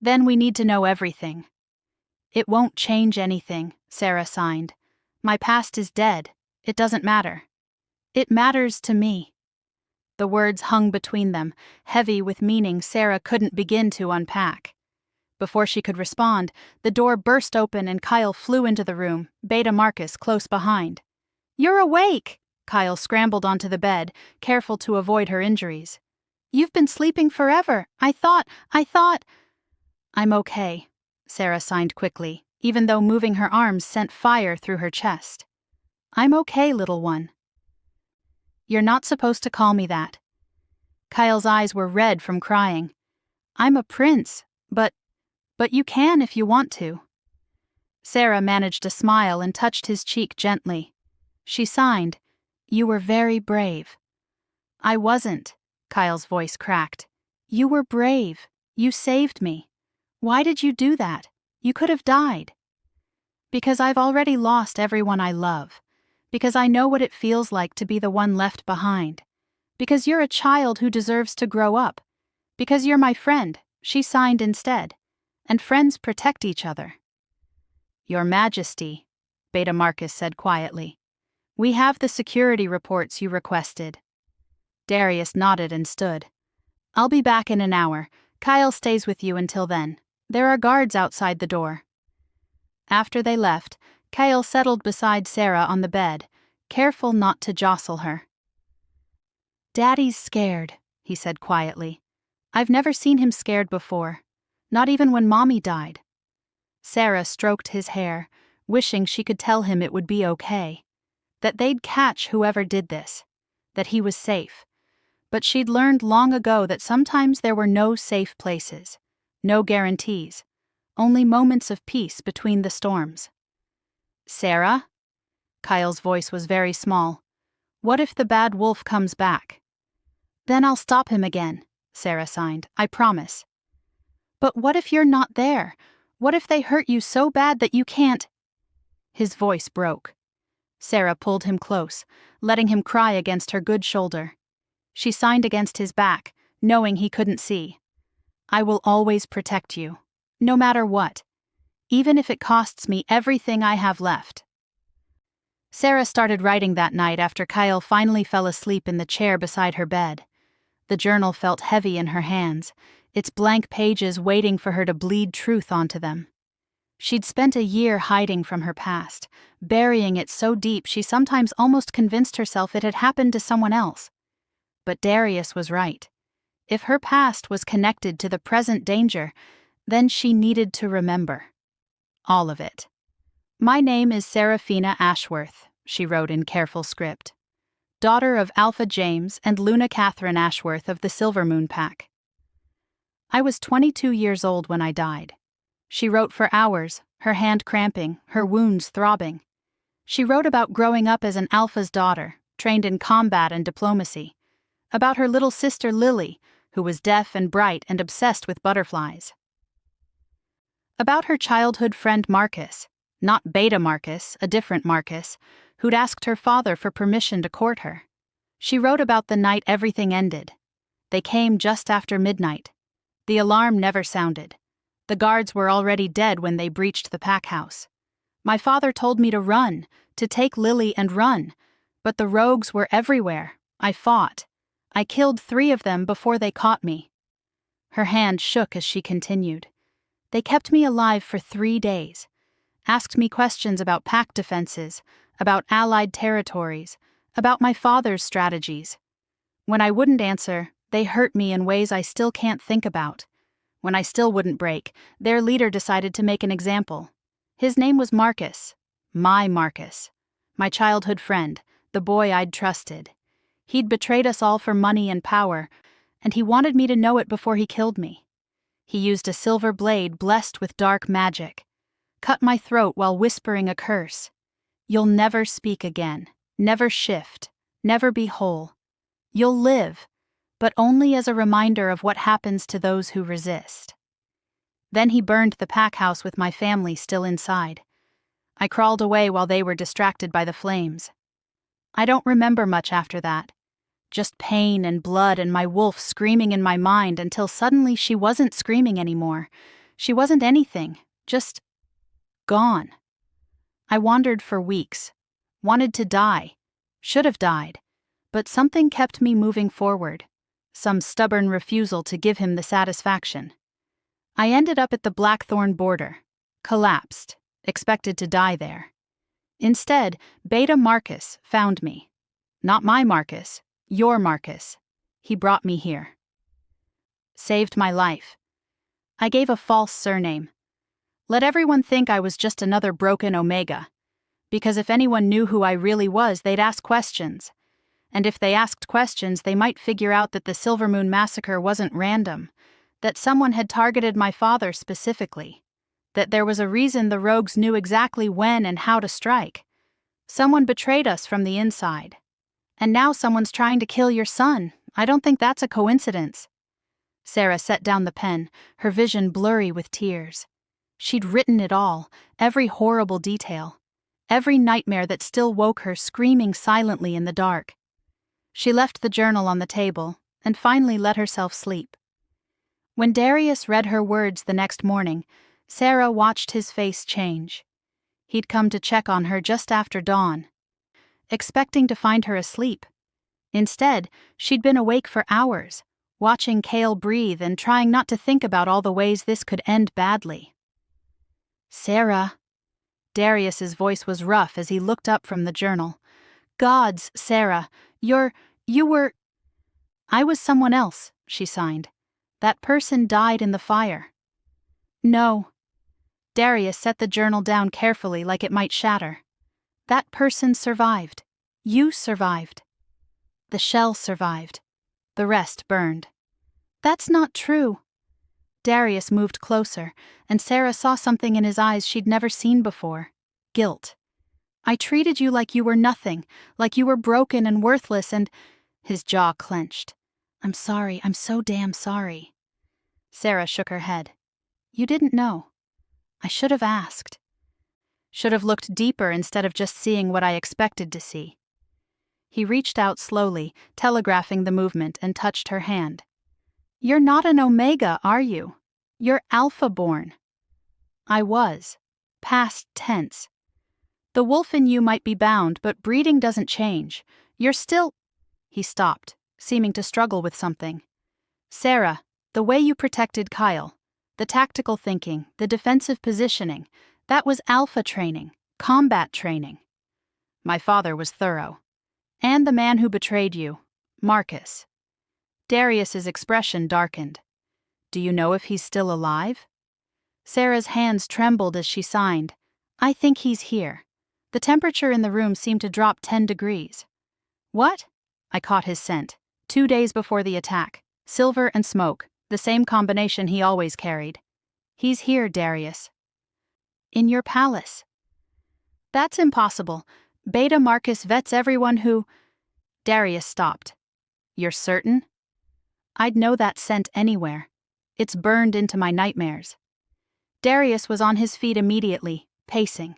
"Then we need to know everything." "It won't change anything," Sarah signed. "My past is dead. It doesn't matter." "It matters to me." The words hung between them, heavy with meaning Sarah couldn't begin to unpack. Before she could respond, the door burst open and Kyle flew into the room, Beta Marcus close behind. "You're awake!" Kyle scrambled onto the bed, careful to avoid her injuries. "You've been sleeping forever. I thought... "I'm okay," Sarah signed quickly, even though moving her arms sent fire through her chest. "I'm okay, little one." "You're not supposed to call me that." Kyle's eyes were red from crying. "I'm a prince, but you can if you want to." Sarah managed a smile and touched his cheek gently. She signed, "You were very brave." "I wasn't," Kyle's voice cracked. "You were brave. You saved me. Why did you do that? You could have died." "Because I've already lost everyone I love. Because I know what it feels like to be the one left behind. Because you're a child who deserves to grow up. Because you're my friend," she signed instead. "And friends protect each other." "Your Majesty," Beta Marcus said quietly, "we have the security reports you requested." Darius nodded and stood. "I'll be back in an hour. Kyle stays with you until then. There are guards outside the door." After they left, Kyle settled beside Sarah on the bed, careful not to jostle her. "Daddy's scared," he said quietly. "I've never seen him scared before, not even when Mommy died." Sarah stroked his hair, wishing she could tell him it would be okay, that they'd catch whoever did this, that he was safe. But she'd learned long ago that sometimes there were no safe places, no guarantees, only moments of peace between the storms. "Sarah?" Kyle's voice was very small. "What if the bad wolf comes back?" "Then I'll stop him again," Sarah signed. "I promise." "But what if you're not there? What if they hurt you so bad that you can't—" His voice broke. Sarah pulled him close, letting him cry against her good shoulder. She signed against his back, knowing he couldn't see. "I will always protect you, no matter what, even if it costs me everything I have left." Sarah started writing that night after Kyle finally fell asleep in the chair beside her bed. The journal felt heavy in her hands, its blank pages waiting for her to bleed truth onto them. She'd spent a year hiding from her past, burying it so deep she sometimes almost convinced herself it had happened to someone else. But Darius was right. If her past was connected to the present danger, then she needed to remember. All of it. "My name is Seraphina Ashworth," she wrote in careful script. "Daughter of Alpha James and Luna Catherine Ashworth of the Silver Moon Pack. I was 22 years old when I died." She wrote for hours, her hand cramping, her wounds throbbing. She wrote about growing up as an Alpha's daughter, trained in combat and diplomacy. About her little sister Lily, who was deaf and bright and obsessed with butterflies. About her childhood friend Marcus, not Beta Marcus, a different Marcus, who'd asked her father for permission to court her. She wrote about the night everything ended. They came just after midnight. The alarm never sounded. The guards were already dead when they breached the pack house. My father told me to run, to take Lily and run, but the rogues were everywhere. I fought. I killed 3 of them before they caught me. Her hand shook as she continued. They kept me alive for 3 days, asked me questions about pack defenses, about allied territories, about my father's strategies. When I wouldn't answer, they hurt me in ways I still can't think about. When I still wouldn't break, their leader decided to make an example. His name was Marcus. My childhood friend, the boy I'd trusted. He'd betrayed us all for money and power, and he wanted me to know it before he killed me. He used a silver blade blessed with dark magic, cut my throat while whispering a curse. "You'll never speak again, never shift, never be whole. You'll live, but only as a reminder of what happens to those who resist." Then he burned the pack house with my family still inside. I crawled away while they were distracted by the flames. I don't remember much after that. Just pain and blood and my wolf screaming in my mind until suddenly she wasn't screaming anymore. She wasn't anything, just gone. I wandered for weeks, wanted to die, should have died, but something kept me moving forward, some stubborn refusal to give him the satisfaction. I ended up at the Blackthorn border, collapsed, expected to die there. Instead, Beta Marcus found me. Not my Marcus, your Marcus. He brought me here. Saved my life. I gave a false surname. Let everyone think I was just another broken Omega. Because if anyone knew who I really was, they'd ask questions. And if they asked questions, they might figure out that the Silver Moon massacre wasn't random, that someone had targeted my father specifically, that there was a reason the rogues knew exactly when and how to strike. Someone betrayed us from the inside. And now someone's trying to kill your son. I don't think that's a coincidence. Sarah set down the pen, her vision blurry with tears. She'd written it all, every horrible detail, every nightmare that still woke her screaming silently in the dark. She left the journal on the table and finally let herself sleep. When Darius read her words the next morning, Sarah watched his face change. He'd come to check on her just after dawn, expecting to find her asleep. Instead, she'd been awake for hours, watching Cale breathe and trying not to think about all the ways this could end badly. "Sarah." Darius's voice was rough as he looked up from the journal. "Gods, Sarah, you were—" "I was someone else," she signed. "That person died in the fire." "No." Darius set the journal down carefully like it might shatter. "That person survived. You survived. The shell survived. The rest burned." "That's not true." Darius moved closer, and Sarah saw something in his eyes she'd never seen before. Guilt. "I treated you like you were nothing, like you were broken and worthless, and—" His jaw clenched. "I'm sorry, I'm so damn sorry." Sarah shook her head. "You didn't know. I should have asked. Should have looked deeper instead of just seeing what I expected to see." He reached out slowly, telegraphing the movement, and touched her hand. "You're not an Omega, are you? You're Alpha-born." "I was. Past tense. The wolf in you might be bound, but breeding doesn't change. You're still—" He stopped, seeming to struggle with something. "Sarah, the way you protected Kyle, the tactical thinking, the defensive positioning, that was alpha training, combat training. My father was thorough. And the man who betrayed you, Marcus." Darius's expression darkened. "Do you know if he's still alive?" Sarah's hands trembled as she signed. "I think he's here." The temperature in the room seemed to drop 10 degrees. "What?" I caught his scent. 2 days before the attack. Silver and smoke, the same combination he always carried. "He's here, Darius." "In your palace." "That's impossible. Beta Marcus vets everyone who—" Darius stopped. "You're certain?" "I'd know that scent anywhere. It's burned into my nightmares." Darius was on his feet immediately, pacing.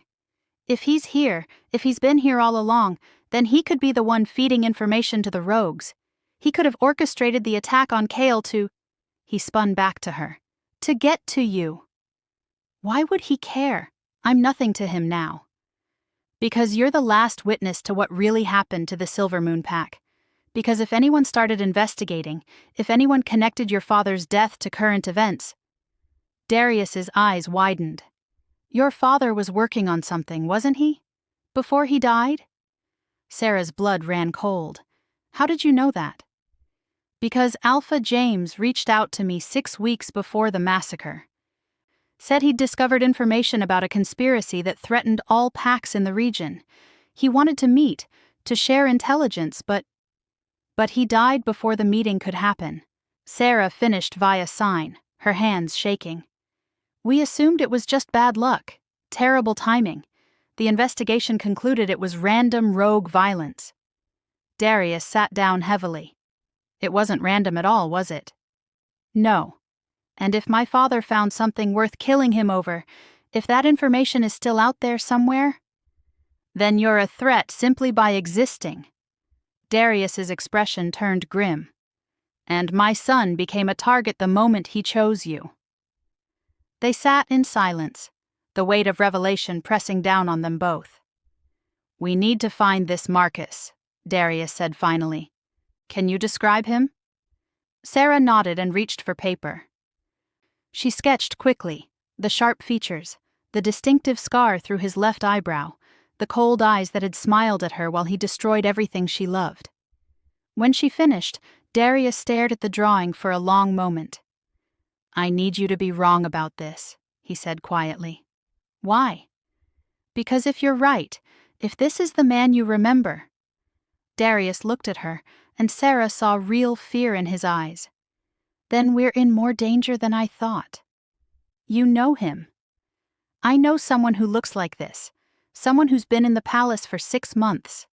"If he's here, if he's been here all along, then he could be the one feeding information to the rogues. He could have orchestrated the attack on Cale to—" He spun back to her. "To get to you." "Why would he care? I'm nothing to him now." "Because you're the last witness to what really happened to the Silvermoon Pack. Because if anyone started investigating, if anyone connected your father's death to current events—" Darius's eyes widened. "Your father was working on something, wasn't he? Before he died?" Sarah's blood ran cold. "How did you know that?" "Because Alpha James reached out to me 6 weeks before the massacre. Said he'd discovered information about a conspiracy that threatened all packs in the region. He wanted to meet, to share intelligence, but he died before the meeting could happen." Sarah finished via sign, her hands shaking. "We assumed it was just bad luck, terrible timing. The investigation concluded it was random rogue violence." Darius sat down heavily. "It wasn't random at all, was it?" "No. And if my father found something worth killing him over, if that information is still out there somewhere, then you're a threat simply by existing." Darius's expression turned grim. "And my son became a target the moment he chose you." They sat in silence, the weight of revelation pressing down on them both. "We need to find this Marcus," Darius said finally. "Can you describe him?" Sarah nodded and reached for paper. She sketched quickly, the sharp features, the distinctive scar through his left eyebrow, the cold eyes that had smiled at her while he destroyed everything she loved. When she finished, Darius stared at the drawing for a long moment. "I need you to be wrong about this," he said quietly. "Why?" "Because if you're right, if this is the man you remember—" Darius looked at her, and Sarah saw real fear in his eyes. "Then we're in more danger than I thought." "You know him." "I know someone who looks like this, someone who's been in the palace for 6 months."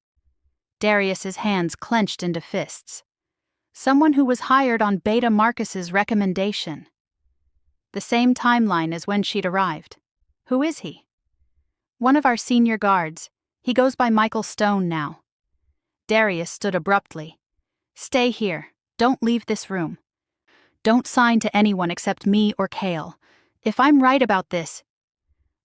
Darius's hands clenched into fists. "Someone who was hired on Beta Marcus's recommendation." "The same timeline as when she'd arrived. Who is he?" "One of our senior guards. He goes by Michael Stone now." Darius stood abruptly. "Stay here. Don't leave this room. Don't sign to anyone except me or Cale. If I'm right about this—"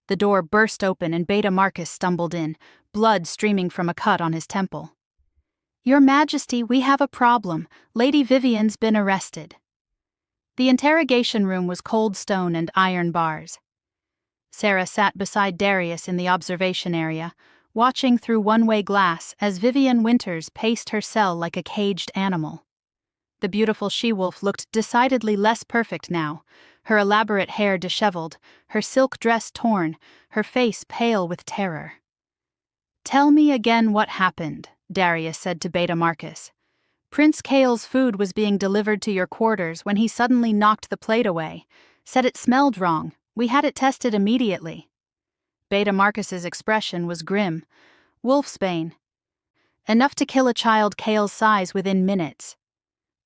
The door burst open and Beta Marcus stumbled in, blood streaming from a cut on his temple. "Your Majesty, we have a problem. Lady Vivian's been arrested." The interrogation room was cold stone and iron bars. Sarah sat beside Darius in the observation area, watching through one-way glass as Vivian Winters paced her cell like a caged animal. The beautiful she-wolf looked decidedly less perfect now, her elaborate hair disheveled, her silk dress torn, her face pale with terror. "Tell me again what happened," Darius said to Beta Marcus. "Prince Kael's food was being delivered to your quarters when he suddenly knocked the plate away, said it smelled wrong. We had it tested immediately." Beta Marcus's expression was grim. "Wolfsbane. Enough to kill a child Kael's size within minutes."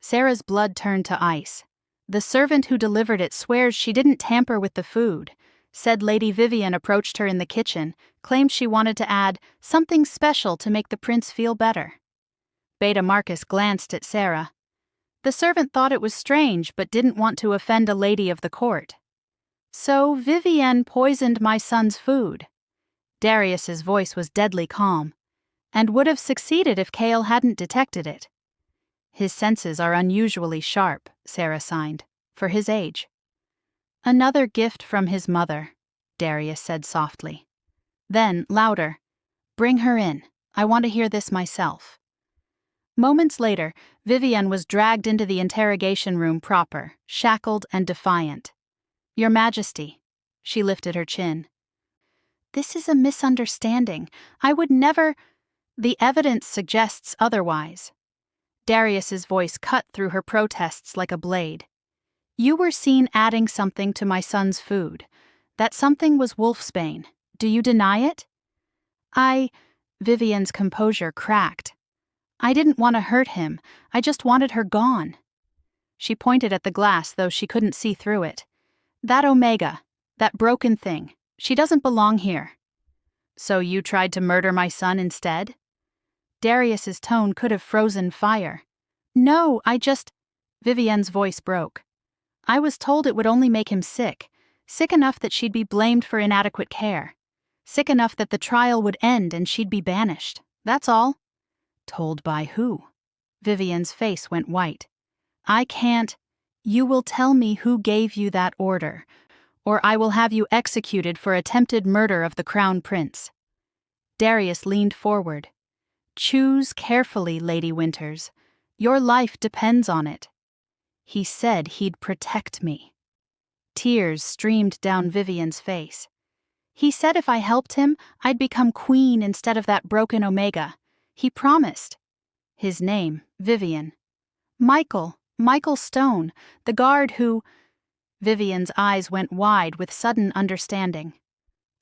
Sarah's blood turned to ice. "The servant who delivered it swears she didn't tamper with the food. Said Lady Vivian approached her in the kitchen, claimed she wanted to add something special to make the prince feel better." Beta Marcus glanced at Sarah. "The servant thought it was strange but didn't want to offend a lady of the court." "So Vivian poisoned my son's food." Darius's voice was deadly calm. "And would have succeeded if Kael hadn't detected it." "His senses are unusually sharp," Sarah signed, "for his age." "Another gift from his mother," Darius said softly. Then, louder, "Bring her in. I want to hear this myself." Moments later, Vivian was dragged into the interrogation room proper, shackled and defiant. "Your Majesty." She lifted her chin. "This is a misunderstanding. I would never—" "The evidence suggests otherwise." Darius's voice cut through her protests like a blade. "You were seen adding something to my son's food. That something was wolfsbane. Do you deny it?" Vivian's composure cracked. "I didn't want to hurt him. I just wanted her gone." She pointed at the glass, though she couldn't see through it. "That Omega, that broken thing, she doesn't belong here." "So you tried to murder my son instead?" Darius's tone could have frozen fire. "No, Vivian's voice broke. "I was told it would only make him sick enough that she'd be blamed for inadequate care. Sick enough that the trial would end and she'd be banished. That's all." "Told by who?" Vivian's face went white. "I can't—" "You will tell me who gave you that order, or I will have you executed for attempted murder of the Crown Prince." Darius leaned forward. "Choose carefully, Lady Winters. Your life depends on it." "He said he'd protect me." Tears streamed down Vivian's face. "He said if I helped him, I'd become queen instead of that broken Omega. He promised." "His name, Vivian." Michael Stone, the guard who—" Vivian's eyes went wide with sudden understanding.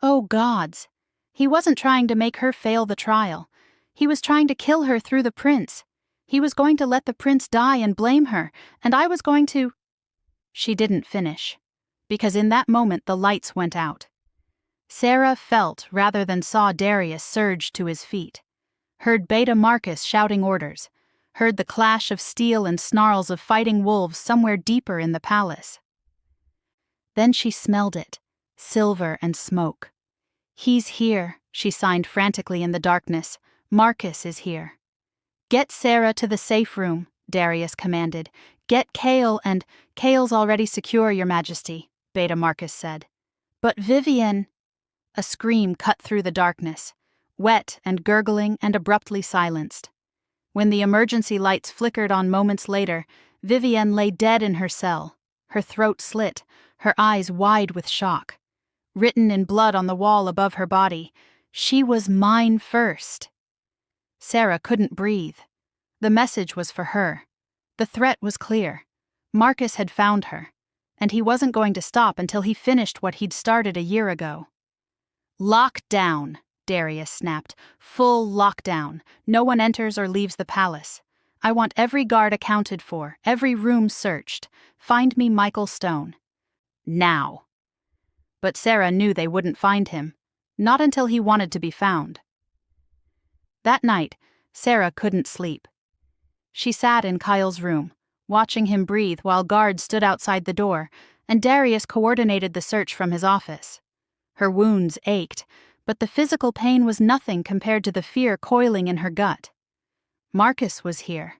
"Oh gods! He wasn't trying to make her fail the trial. He was trying to kill her through the prince. He was going to let the prince die and blame her, and I was going to—" She didn't finish, because in that moment the lights went out. Sarah felt rather than saw Darius surge to his feet, heard Beta Marcus shouting orders, heard the clash of steel and snarls of fighting wolves somewhere deeper in the palace. Then she smelled it, silver and smoke. "He's here," she signed frantically in the darkness. "Marcus is here." "Get Sarah to the safe room," Darius commanded. "Get Kael and—" "Kael's already secure, Your Majesty," Beta Marcus said. "But Vivian—" A scream cut through the darkness, wet and gurgling and abruptly silenced. When the emergency lights flickered on moments later, Vivian lay dead in her cell, her throat slit, her eyes wide with shock. Written in blood on the wall above her body, "She was mine first." Sarah couldn't breathe. The message was for her. The threat was clear. Marcus had found her, and he wasn't going to stop until he finished what he'd started a year ago. "Lock down," Darius snapped. "Full lockdown. No one enters or leaves the palace. I want every guard accounted for, every room searched. Find me Michael Stone. Now." But Sarah knew they wouldn't find him. Not until he wanted to be found. That night, Sarah couldn't sleep. She sat in Kyle's room, watching him breathe while guards stood outside the door, and Darius coordinated the search from his office. Her wounds ached, but the physical pain was nothing compared to the fear coiling in her gut. Marcus was here.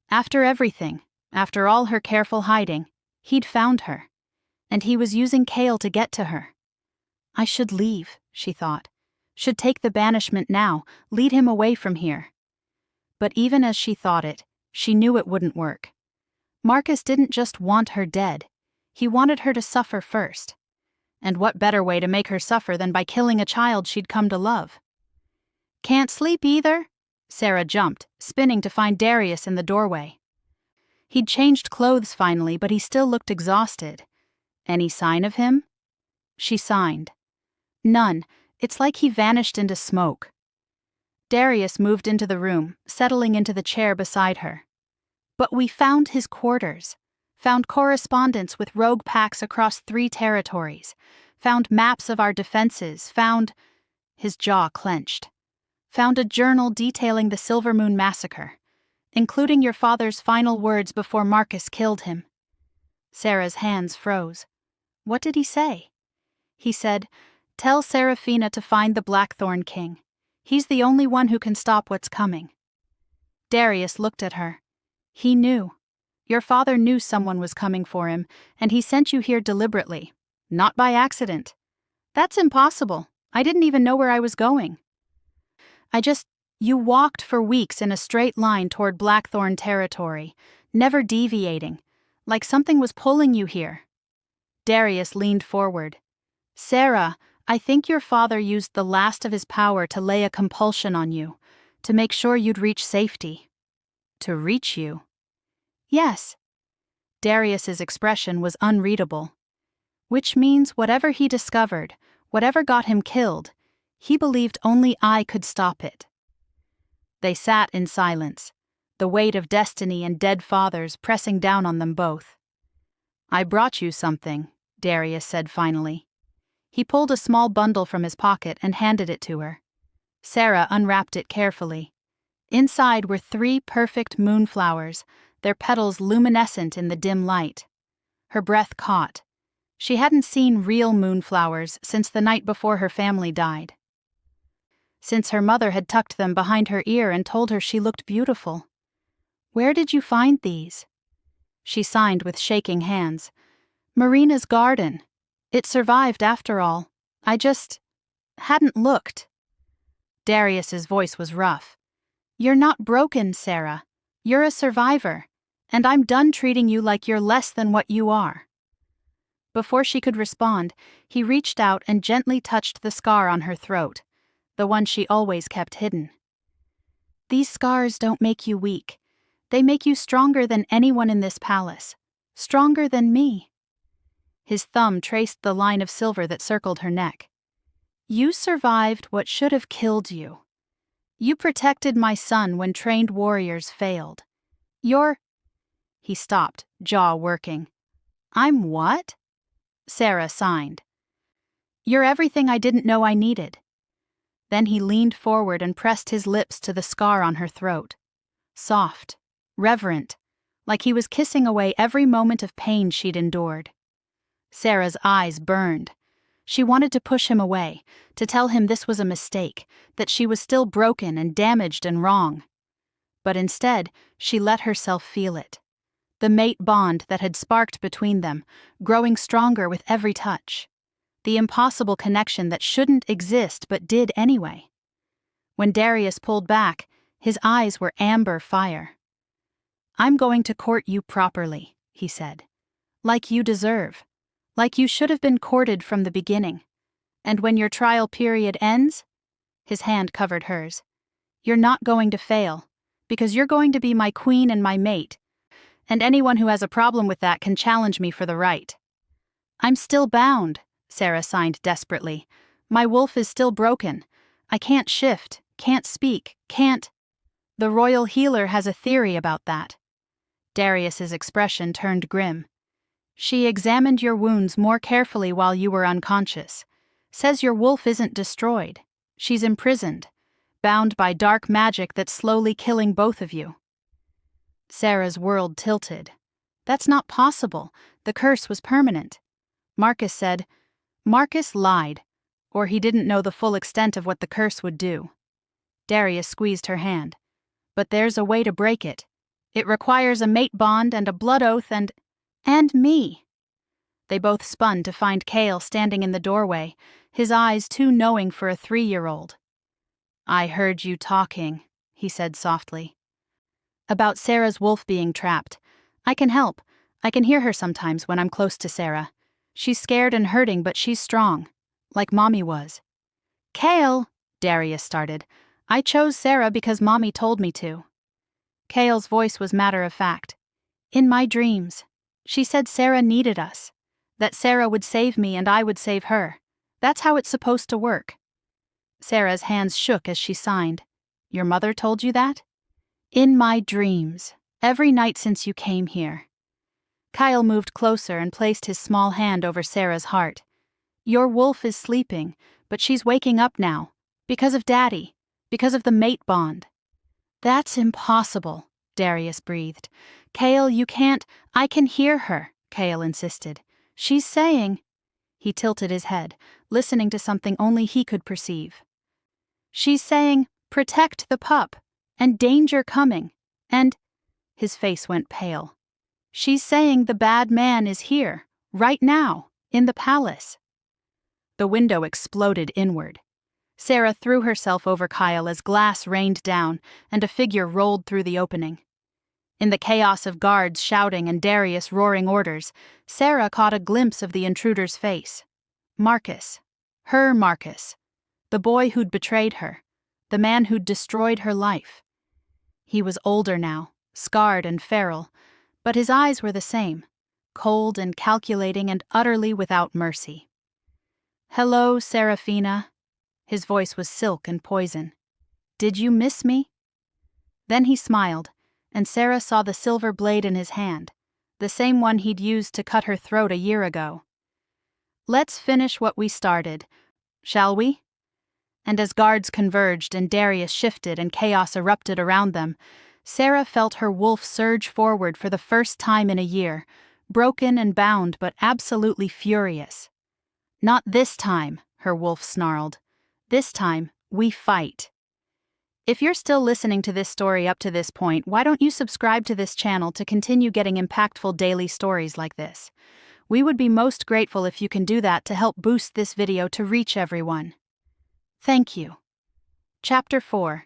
After everything, after all her careful hiding, he'd found her. And he was using Cale to get to her. I should leave, she thought. Should take the banishment now, lead him away from here. But even as she thought it, she knew it wouldn't work. Marcus didn't just want her dead. He wanted her to suffer first. And what better way to make her suffer than by killing a child she'd come to love? Can't sleep either? Sarah jumped, spinning to find Darius in the doorway. He'd changed clothes finally, but he still looked exhausted. Any sign of him? She signed. None. It's like he vanished into smoke. Darius moved into the room, settling into the chair beside her. But we found his quarters. Found correspondence with rogue packs across 3 territories. Found maps of our defenses. Found... His jaw clenched. Found a journal detailing the Silvermoon massacre, including your father's final words before Marcus killed him. Sarah's hands froze. What did he say? He said, "Tell Seraphina to find the Blackthorn King. He's the only one who can stop what's coming." Darius looked at her. He knew. Your father knew someone was coming for him, and he sent you here deliberately, not by accident. That's impossible. I didn't even know where I was going. You walked for weeks in a straight line toward Blackthorn territory, never deviating, like something was pulling you here. Darius leaned forward. Sarah, I think your father used the last of his power to lay a compulsion on you, to make sure you'd reach safety. To reach you? Yes. Darius's expression was unreadable. Which means whatever he discovered, whatever got him killed, he believed only I could stop it. They sat in silence, the weight of destiny and dead fathers pressing down on them both. I brought you something, Darius said finally. He pulled a small bundle from his pocket and handed it to her. Sarah unwrapped it carefully. Inside were 3 perfect moonflowers, their petals luminescent in the dim light. Her breath caught. She hadn't seen real moonflowers since the night before her family died. Since her mother had tucked them behind her ear and told her she looked beautiful. Where did you find these? She signed with shaking hands. Marina's garden. It survived after all. I just hadn't looked. Darius's voice was rough. You're not broken, Sarah. You're a survivor, and I'm done treating you like you're less than what you are. Before she could respond, he reached out and gently touched the scar on her throat, the one she always kept hidden. These scars don't make you weak. They make you stronger than anyone in this palace. Stronger than me. His thumb traced the line of silver that circled her neck. You survived what should have killed you. You protected my son when trained warriors failed. He stopped, jaw working. I'm what? Sarah signed. You're everything I didn't know I needed. Then he leaned forward and pressed his lips to the scar on her throat. Soft, reverent, like he was kissing away every moment of pain she'd endured. Sarah's eyes burned. She wanted to push him away, to tell him this was a mistake, that she was still broken and damaged and wrong. But instead, she let herself feel it. The mate bond that had sparked between them, growing stronger with every touch. The impossible connection that shouldn't exist but did anyway. When Darius pulled back, his eyes were amber fire. I'm going to court you properly, he said. Like you deserve. Like you should have been courted from the beginning. And when your trial period ends, his hand covered hers, you're not going to fail, because you're going to be my queen and my mate, and anyone who has a problem with that can challenge me for the right. I'm still bound, Sarah signed desperately. My wolf is still broken. I can't shift, can't speak, can't. The royal healer has a theory about that. Darius's expression turned grim. She examined your wounds more carefully while you were unconscious. Says your wolf isn't destroyed. She's imprisoned, bound by dark magic that's slowly killing both of you. Sarah's world tilted. That's not possible. The curse was permanent. Marcus said, Marcus lied, or he didn't know the full extent of what the curse would do. Darius squeezed her hand. But there's a way to break it. It requires a mate bond and a blood oath and me. They both spun to find Cale standing in the doorway, his eyes too knowing for a 3-year-old. I heard you talking, he said softly. About Sarah's wolf being trapped. I can help. I can hear her sometimes when I'm close to Sarah. She's scared and hurting, but she's strong, like Mommy was. Cale, Darius started. I chose Sarah because Mommy told me to. Cale's voice was matter-of-fact. In my dreams, she said Sarah needed us. That Sarah would save me and I would save her. That's how it's supposed to work. Sarah's hands shook as she signed. Your mother told you that? In my dreams, every night since you came here. Kyle moved closer and placed his small hand over Sarah's heart. Your wolf is sleeping, but she's waking up now. Because of Daddy. Because of the mate bond. That's impossible, Darius breathed. Cale, you can't. I can hear her, Cale insisted. She's saying. He tilted his head, listening to something only he could perceive. She's saying, protect the pup, and danger coming, and. His face went pale. She's saying the bad man is here, right now, in the palace. The window exploded inward. Sarah threw herself over Kyle as glass rained down, and a figure rolled through the opening. In the chaos of guards shouting and Darius roaring orders, Sarah caught a glimpse of the intruder's face. Marcus. Her Marcus. The boy who'd betrayed her. The man who'd destroyed her life. He was older now, scarred and feral, but his eyes were the same, cold and calculating and utterly without mercy. Hello, Seraphina. His voice was silk and poison. Did you miss me? Then he smiled, and Sarah saw the silver blade in his hand, the same one he'd used to cut her throat a year ago. Let's finish what we started, shall we? And as guards converged and Darius shifted and chaos erupted around them, Sarah felt her wolf surge forward for the first time in a year, broken and bound but absolutely furious. Not this time, her wolf snarled. This time, we fight. If you're still listening to this story up to this point, why don't you subscribe to this channel to continue getting impactful daily stories like this? We would be most grateful if you can do that to help boost this video to reach everyone. Thank you. Chapter 4.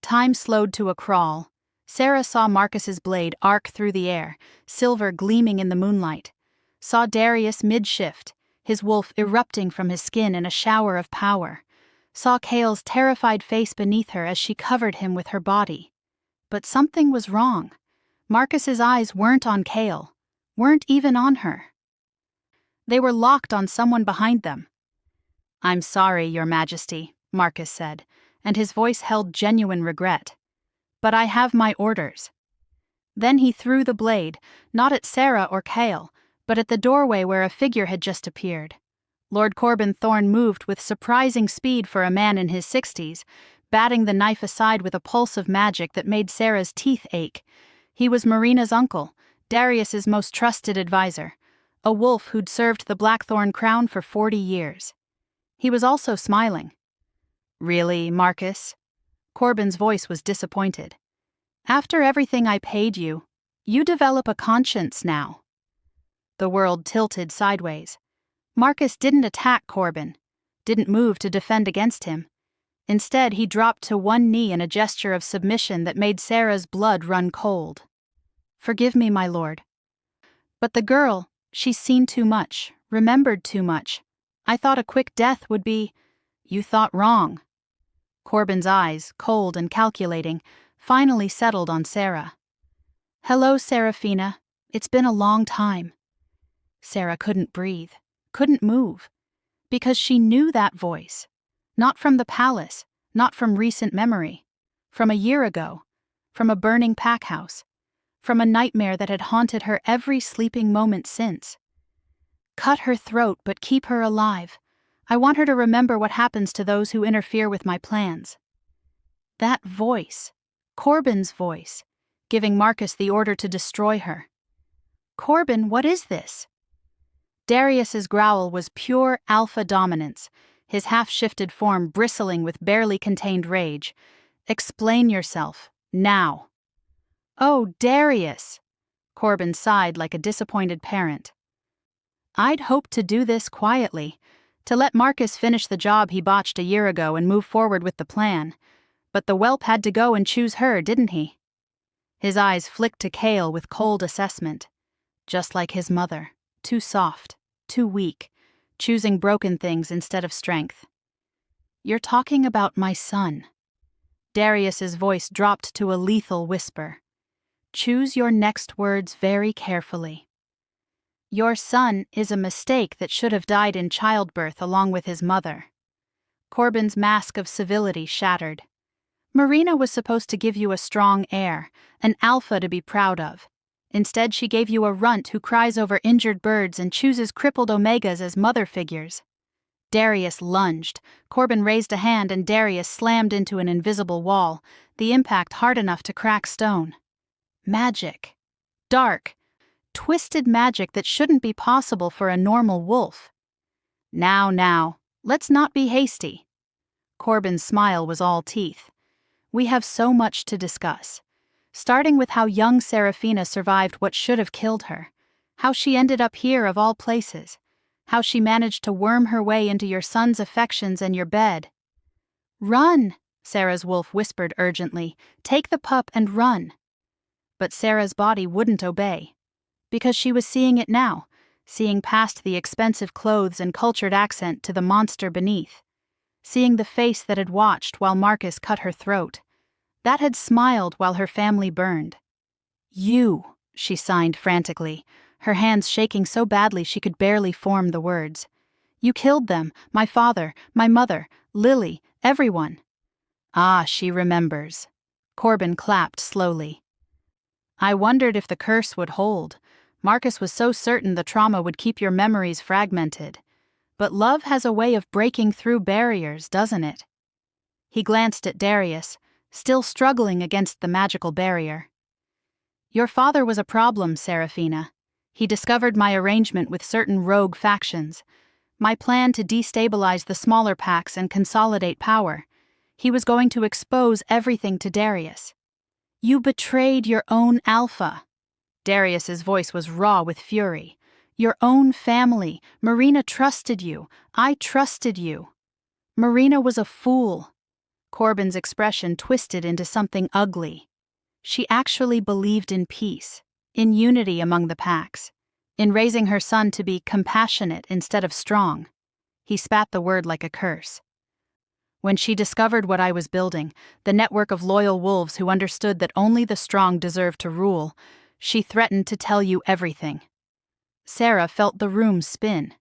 Time slowed to a crawl. Sarah saw Marcus's blade arc through the air, silver gleaming in the moonlight. Saw Darius mid-shift, his wolf erupting from his skin in a shower of power. Saw Cale's terrified face beneath her as she covered him with her body. But something was wrong. Marcus's eyes weren't on Cale, weren't even on her. They were locked on someone behind them. I'm sorry, Your Majesty, Marcus said, and his voice held genuine regret. But I have my orders. Then he threw the blade, not at Sarah or Cale, but at the doorway where a figure had just appeared. Lord Corbin Thorne moved with surprising speed for a man in his 60s, batting the knife aside with a pulse of magic that made Sarah's teeth ache. He was Marina's uncle, Darius's most trusted advisor, a wolf who'd served the Blackthorn crown for 40 years. He was also smiling. Really, Marcus? Corbin's voice was disappointed. After everything I paid you, you develop a conscience now. The world tilted sideways. Marcus didn't attack Corbin, didn't move to defend against him. Instead, he dropped to one knee in a gesture of submission that made Sarah's blood run cold. Forgive me, my lord. But the girl, she's seen too much, remembered too much. I thought a quick death would be. You thought wrong. Corbin's eyes, cold and calculating, finally settled on Sarah. Hello, Seraphina. It's been a long time. Sarah couldn't breathe, couldn't move, because she knew that voice. Not from the palace, not from recent memory. From a year ago, from a burning pack house, from a nightmare that had haunted her every sleeping moment since. Cut her throat, but keep her alive. I want her to remember what happens to those who interfere with my plans. That voice, Corbin's voice, giving Marcus the order to destroy her. Corbin, what is this? Darius's growl was pure alpha dominance, his half-shifted form bristling with barely contained rage. Explain yourself, Now. Oh, Darius! Corbin sighed like a disappointed parent. I'd hoped to do this quietly, to let Marcus finish the job he botched a year ago and move forward with the plan. But the whelp had to go and choose her, didn't he? His eyes flicked to Cale with cold assessment. Just like his mother, too soft, too weak, choosing broken things instead of strength. You're talking about my son. Darius's voice dropped to a lethal whisper. Choose your next words very carefully. Your son is a mistake that should have died in childbirth along with his mother. Corbin's mask of civility shattered. Marina was supposed to give you a strong heir, an alpha to be proud of. Instead, she gave you a runt who cries over injured birds and chooses crippled omegas as mother figures. Darius lunged. Corbin raised a hand and Darius slammed into an invisible wall, the impact hard enough to crack stone. Magic. Dark. Twisted magic that shouldn't be possible for a normal wolf. Now, let's not be hasty. Corbin's smile was all teeth. We have so much to discuss. Starting with how young Serafina survived what should have killed her. How she ended up here of all places. How she managed to worm her way into your son's affections and your bed. Run, Sarah's wolf whispered urgently. Take the pup and run. But Sarah's body wouldn't obey. Because she was seeing it now, seeing past the expensive clothes and cultured accent to the monster beneath. Seeing the face that had watched while Marcus cut her throat. That had smiled while her family burned. You, she signed frantically, her hands shaking so badly she could barely form the words. You killed them, my father, my mother, Lily, everyone. Ah, she remembers. Corbin clapped slowly. I wondered if the curse would hold. Marcus was so certain the trauma would keep your memories fragmented. But love has a way of breaking through barriers, doesn't it? He glanced at Darius, still struggling against the magical barrier. Your father was a problem, Serafina. He discovered my arrangement with certain rogue factions. My plan to destabilize the smaller packs and consolidate power. He was going to expose everything to Darius. You betrayed your own alpha. Darius's voice was raw with fury. Your own family. Marina trusted you. I trusted you. Marina was a fool. Corbin's expression twisted into something ugly. She actually believed in peace, in unity among the packs, in raising her son to be compassionate instead of strong. He spat the word like a curse. When she discovered what I was building, the network of loyal wolves who understood that only the strong deserved to rule, she threatened to tell you everything. Sarah felt the room spin.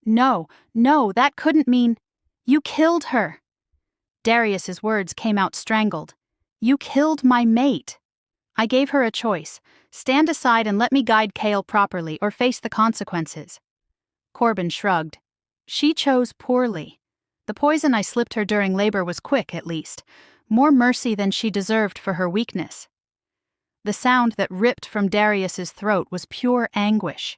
No, that couldn't mean... You killed her. Darius's words came out strangled. You killed my mate. I gave her a choice. Stand aside and let me guide Cale properly or face the consequences. Corbin shrugged. She chose poorly. The poison I slipped her during labor was quick, at least. More mercy than she deserved for her weakness. The sound that ripped from Darius's throat was pure anguish.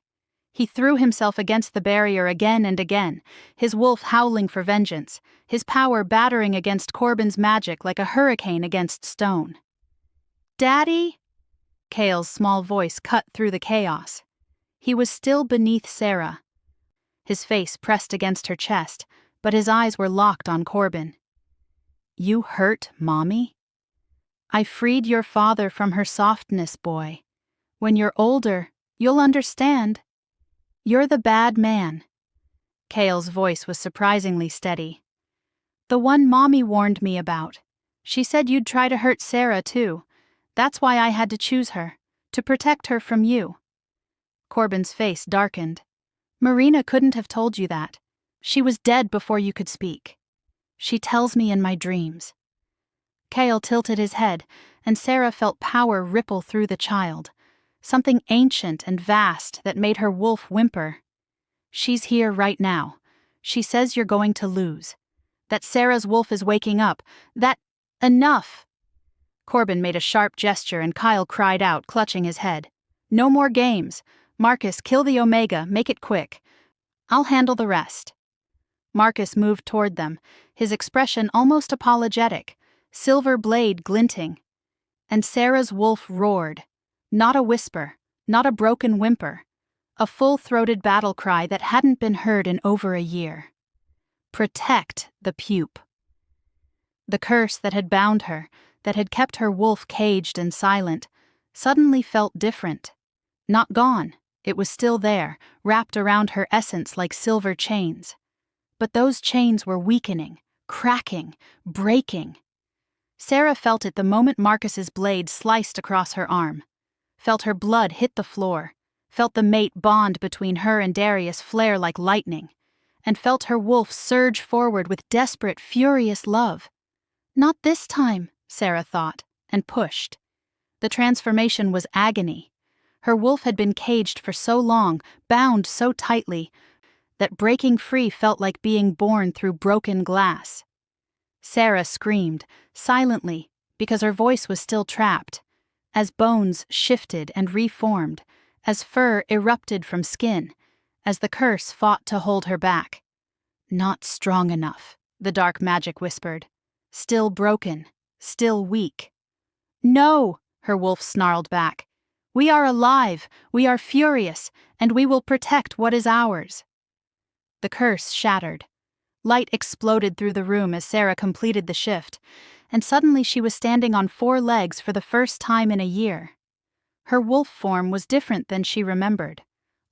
He threw himself against the barrier again and again, his wolf howling for vengeance, his power battering against Corbin's magic like a hurricane against stone. Daddy? Cale's small voice cut through the chaos. He was still beneath Sarah. His face pressed against her chest, but his eyes were locked on Corbin. You hurt Mommy? I freed your father from her softness, boy. When you're older, you'll understand. You're the bad man. Cale's voice was surprisingly steady. The one Mommy warned me about. She said you'd try to hurt Sarah, too. That's why I had to choose her, to protect her from you. Corbin's face darkened. Marina couldn't have told you that. She was dead before you could speak. She tells me in my dreams. Cale tilted his head, and Sarah felt power ripple through the child. Something ancient and vast that made her wolf whimper. She's here right now. She says you're going to lose. That Sarah's wolf is waking up. That... Enough! Corbin made a sharp gesture and Kyle cried out, clutching his head. No more games. Marcus, kill the Omega, make it quick. I'll handle the rest. Marcus moved toward them, his expression almost apologetic, silver blade glinting. And Sarah's wolf roared. Not a whisper, not a broken whimper. A full-throated battle cry that hadn't been heard in over a year. Protect the pup. The curse that had bound her, that had kept her wolf caged and silent, suddenly felt different. Not gone, it was still there, wrapped around her essence like silver chains. But those chains were weakening, cracking, breaking. Sarah felt it the moment Marcus's blade sliced across her arm. Felt her blood hit the floor, felt the mate bond between her and Darius flare like lightning, and felt her wolf surge forward with desperate, furious love. Not this time, Sarah thought, and pushed. The transformation was agony. Her wolf had been caged for so long, bound so tightly, that breaking free felt like being born through broken glass. Sarah screamed, silently, because her voice was still trapped. As bones shifted and reformed, as fur erupted from skin, as the curse fought to hold her back. Not strong enough, the dark magic whispered. Still broken, still weak. No, her wolf snarled back. We are alive, we are furious, and we will protect what is ours. The curse shattered. Light exploded through the room as Sarah completed the shift, and suddenly she was standing on 4 legs for the first time in a year. Her wolf form was different than she remembered.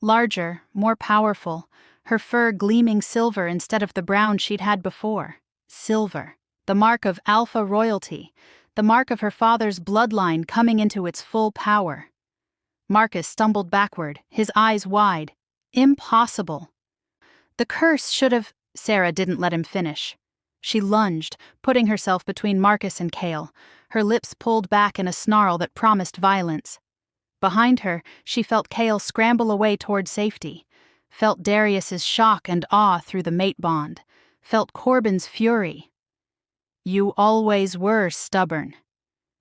Larger, more powerful, her fur gleaming silver instead of the brown she'd had before. Silver, the mark of alpha royalty, the mark of her father's bloodline coming into its full power. Marcus stumbled backward, his eyes wide. Impossible. The curse should have... Sarah didn't let him finish. She lunged, putting herself between Marcus and Cale, her lips pulled back in a snarl that promised violence. Behind her, she felt Cale scramble away toward safety, felt Darius's shock and awe through the mate bond, felt Corbin's fury. You always were stubborn.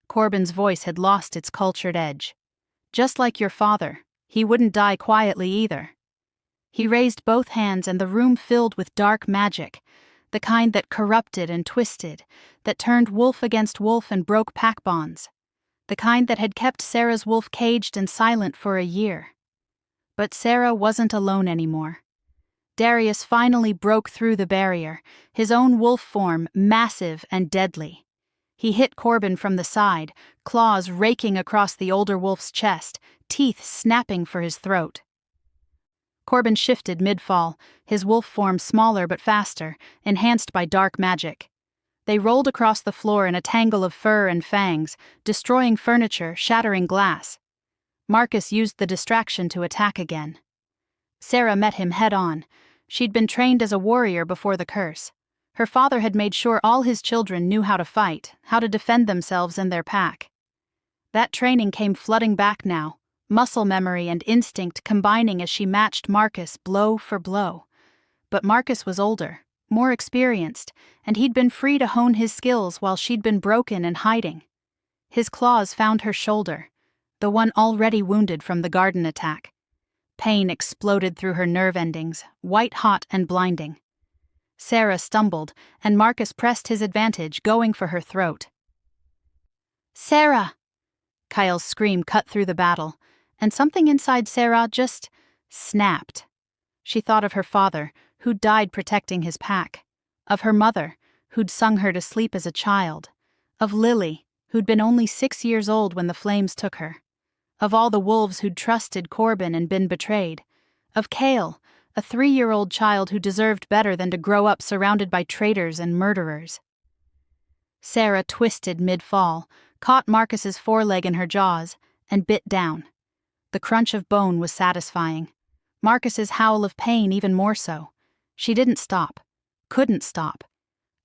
Corbin's voice had lost its cultured edge. Just like your father, he wouldn't die quietly either. He raised both hands and the room filled with dark magic, the kind that corrupted and twisted, that turned wolf against wolf and broke pack bonds, the kind that had kept Sarah's wolf caged and silent for a year. But Sarah wasn't alone anymore. Darius finally broke through the barrier, his own wolf form massive and deadly. He hit Corbin from the side, claws raking across the older wolf's chest, teeth snapping for his throat. Corbin shifted mid-fall, his wolf form smaller but faster, enhanced by dark magic. They rolled across the floor in a tangle of fur and fangs, destroying furniture, shattering glass. Marcus used the distraction to attack again. Sarah met him head-on. She'd been trained as a warrior before the curse. Her father had made sure all his children knew how to fight, how to defend themselves and their pack. That training came flooding back now, muscle memory and instinct combining as she matched Marcus blow for blow. But Marcus was older, more experienced, and he'd been free to hone his skills while she'd been broken and hiding. His claws found her shoulder, the one already wounded from the garden attack. Pain exploded through her nerve endings, white-hot and blinding. Sarah stumbled, and Marcus pressed his advantage, going for her throat. "Sarah!" Kyle's scream cut through the battle, and something inside Sarah just snapped. She thought of her father, who'd died protecting his pack, of her mother, who'd sung her to sleep as a child, of Lily, who'd been only 6 years old when the flames took her, of all the wolves who'd trusted Corbin and been betrayed, of Cale, a 3-year-old child who deserved better than to grow up surrounded by traitors and murderers. Sarah twisted mid-fall, caught Marcus's foreleg in her jaws, and bit down. The crunch of bone was satisfying. Marcus's howl of pain even more so. She didn't stop. Couldn't stop.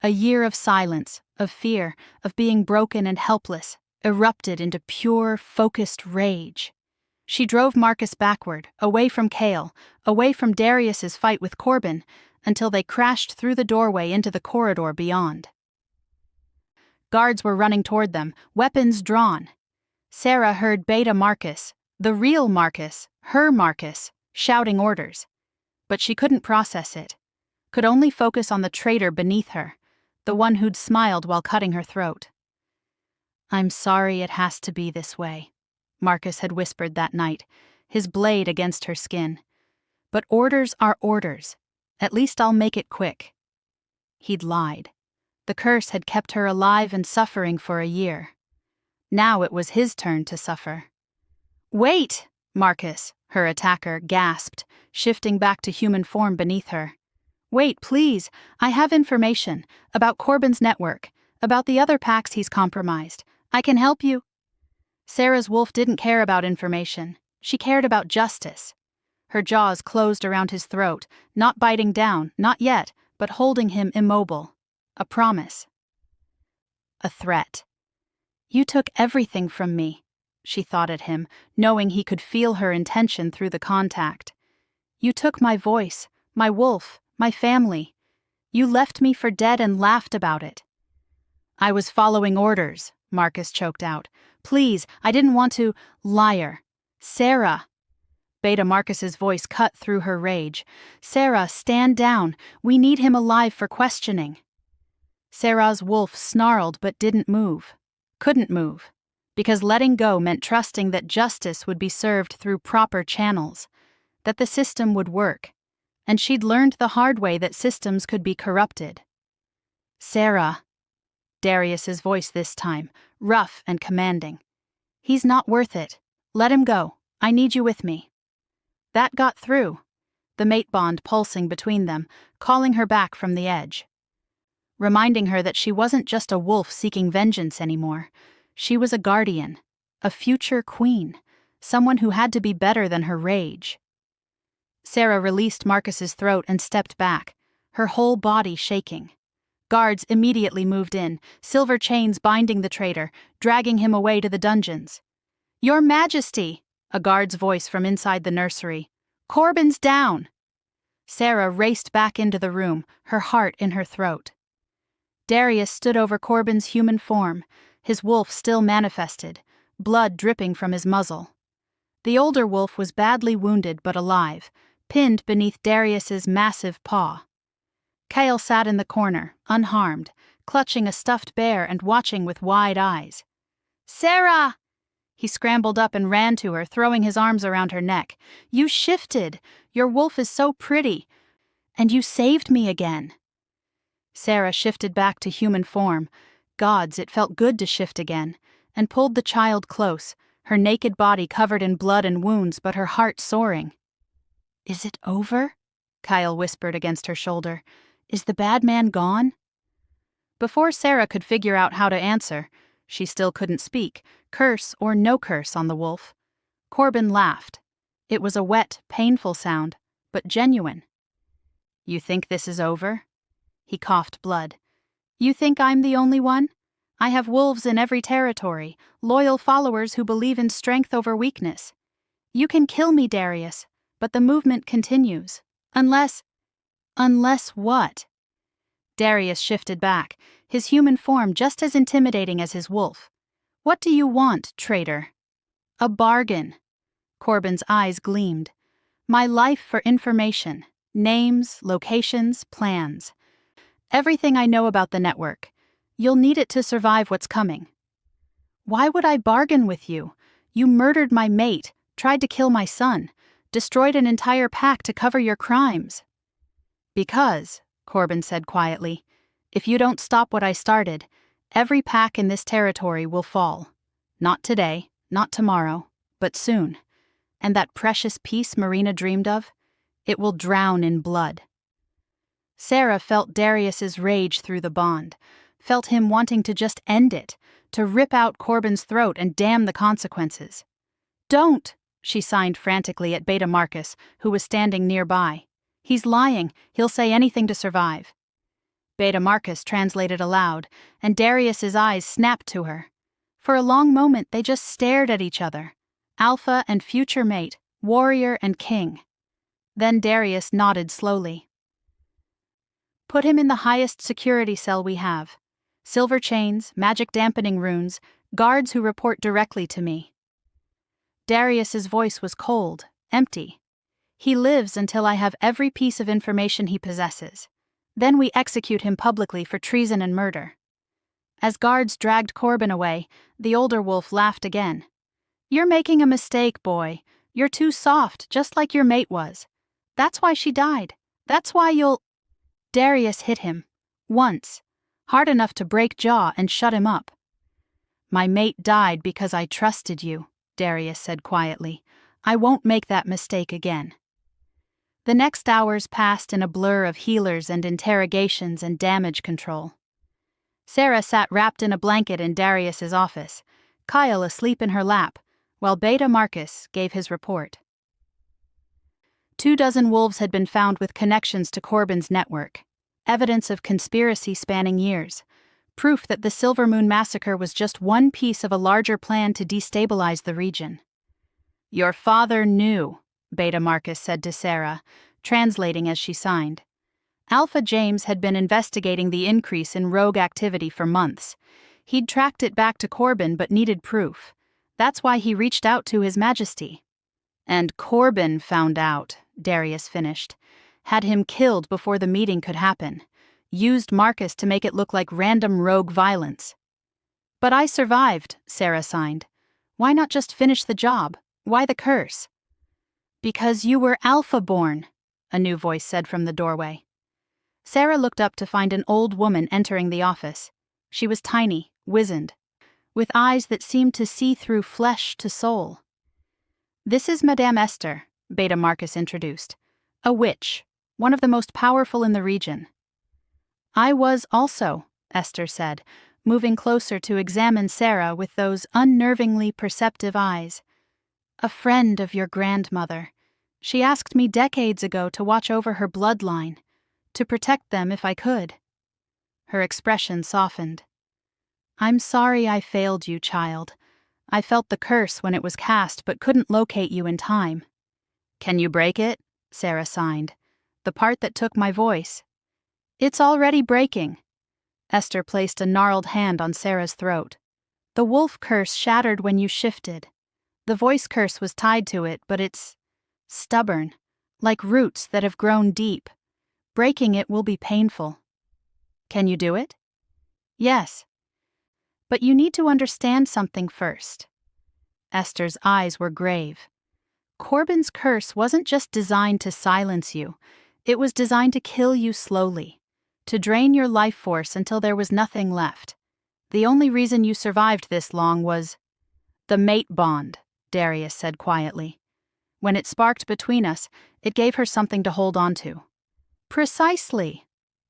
A year of silence, of fear, of being broken and helpless, erupted into pure, focused rage. She drove Marcus backward, away from Cale, away from Darius's fight with Corbin, until they crashed through the doorway into the corridor beyond. Guards were running toward them, weapons drawn. Sarah heard Beta Marcus, the real Marcus, her Marcus, shouting orders. But she couldn't process it, could only focus on the traitor beneath her, the one who'd smiled while cutting her throat. I'm sorry it has to be this way, Marcus had whispered that night, his blade against her skin. But orders are orders. At least I'll make it quick. He'd lied. The curse had kept her alive and suffering for a year. Now it was his turn to suffer. Wait, Marcus, her attacker, gasped, shifting back to human form beneath her. Wait, please, I have information about Corbin's network, about the other packs he's compromised. I can help you. Sarah's wolf didn't care about information. She cared about justice. Her jaws closed around his throat, not biting down, not yet, but holding him immobile. A promise. A threat. You took everything from me, she thought at him, knowing he could feel her intention through the contact. You took my voice, my wolf, my family. You left me for dead and laughed about it. I was following orders, Marcus choked out. Please, I didn't want to. Liar. Sarah. Beta Marcus's voice cut through her rage. Sarah, stand down. We need him alive for questioning. Sarah's wolf snarled but didn't move. Couldn't move. Because letting go meant trusting that justice would be served through proper channels, that the system would work, and she'd learned the hard way that systems could be corrupted. Sarah. Darius's voice this time, rough and commanding. He's not worth it. Let him go. I need you with me. That got through, the mate bond pulsing between them, calling her back from the edge. Reminding her that she wasn't just a wolf seeking vengeance anymore. She was a guardian, a future queen, someone who had to be better than her rage. Sarah released Marcus's throat and stepped back, her whole body shaking. Guards immediately moved in, silver chains binding the traitor, dragging him away to the dungeons. Your Majesty, a guard's voice from inside the nursery. Corbin's down. Sarah raced back into the room, her heart in her throat. Darius stood over Corbin's human form, his wolf still manifested, blood dripping from his muzzle. The older wolf was badly wounded but alive, pinned beneath Darius's massive paw. Kale sat in the corner, unharmed, clutching a stuffed bear and watching with wide eyes. Sarah! He scrambled up and ran to her, throwing his arms around her neck. You shifted! Your wolf is so pretty! And you saved me again! Sarah shifted back to human form. Gods, it felt good to shift again, and pulled the child close, her naked body covered in blood and wounds but her heart soaring. Is it over? Kyle whispered against her shoulder. Is the bad man gone? Before Sarah could figure out how to answer, she still couldn't speak, curse or no curse on the wolf. Corbin laughed. It was a wet, painful sound, but genuine. You think this is over? He coughed blood. You think I'm the only one? I have wolves in every territory, loyal followers who believe in strength over weakness. You can kill me, Darius, but the movement continues. Unless what? Darius shifted back, his human form just as intimidating as his wolf. What do you want, traitor? A bargain. Corbin's eyes gleamed. My life for information, names, locations, plans. Everything I know about the network. You'll need it to survive what's coming. Why would I bargain with you? You murdered my mate, tried to kill my son, destroyed an entire pack to cover your crimes. Because, Corbin said quietly, if you don't stop what I started, every pack in this territory will fall. Not today, not tomorrow, but soon. And that precious peace Marina dreamed of, it will drown in blood. Sarah felt Darius's rage through the bond, felt him wanting to just end it, to rip out Corbin's throat and damn the consequences. Don't, she signed frantically at Beta Marcus, who was standing nearby. He's lying, he'll say anything to survive. Beta Marcus translated aloud, and Darius's eyes snapped to her. For a long moment they just stared at each other. Alpha and future mate, warrior and king. Then Darius nodded slowly. Put him in the highest security cell we have. Silver chains, magic dampening runes, guards who report directly to me. Darius's voice was cold, empty. He lives until I have every piece of information he possesses. Then we execute him publicly for treason and murder. As guards dragged Corbin away, the older wolf laughed again. "You're making a mistake, boy. You're too soft, just like your mate was. That's why she died. That's why you'll—" Darius hit him. Once. Hard enough to break jaw and shut him up. "My mate died because I trusted you," Darius said quietly. "I won't make that mistake again." The next hours passed in a blur of healers and interrogations and damage control. Sarah sat wrapped in a blanket in Darius's office, Kyle asleep in her lap, while Beta Marcus gave his report. 24 wolves had been found with connections to Corbin's network, evidence of conspiracy spanning years, proof that the Silver Moon Massacre was just one piece of a larger plan to destabilize the region. "Your father knew," Beta Marcus said to Sarah, translating as she signed. Alpha James had been investigating the increase in rogue activity for months. He'd tracked it back to Corbin but needed proof. That's why he reached out to His Majesty. "And Corbin found out," Darius finished. "Had him killed before the meeting could happen. Used Marcus to make it look like random rogue violence." "But I survived," Sarah signed. "Why not just finish the job? Why the curse?" "Because you were Alpha-born," a new voice said from the doorway. Sarah looked up to find an old woman entering the office. She was tiny, wizened, with eyes that seemed to see through flesh to soul. "This is Madame Esther," Beta Marcus introduced. "A witch, one of the most powerful in the region." "I was also," Esther said, moving closer to examine Sarah with those unnervingly perceptive eyes. "A friend of your grandmother. She asked me decades ago to watch over her bloodline, to protect them if I could." Her expression softened. "I'm sorry I failed you, child. I felt the curse when it was cast but couldn't locate you in time." "Can you break it?" Sarah signed. "The part that took my voice." "It's already breaking." Esther placed a gnarled hand on Sarah's throat. "The wolf curse shattered when you shifted. The voice curse was tied to it, but it's stubborn, like roots that have grown deep. Breaking it will be painful." "Can you do it?" "Yes. But you need to understand something first." Esther's eyes were grave. "Corbin's curse wasn't just designed to silence you. It was designed to kill you slowly, to drain your life force until there was nothing left. The only reason you survived this long was—" "The mate bond," Darius said quietly. "When it sparked between us, it gave her something to hold on to." "Precisely."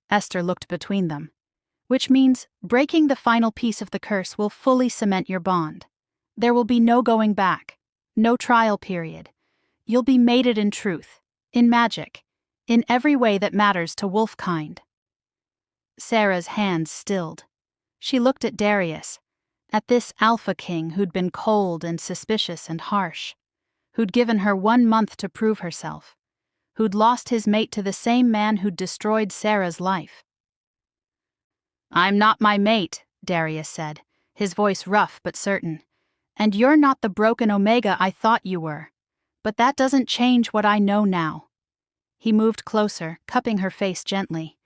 Esther looked between them. "Which means breaking the final piece of the curse will fully cement your bond. There will be no going back, no trial period. You'll be mated in truth, in magic, in every way that matters to wolfkind." Sarah's hands stilled. She looked at Darius, at this Alpha King who'd been cold and suspicious and harsh, who'd given her 1 month to prove herself, who'd lost his mate to the same man who'd destroyed Sarah's life. "I'm not my mate," Darius said, his voice rough but certain. "And you're not the broken Omega I thought you were. But that doesn't change what I know now." He moved closer, cupping her face gently.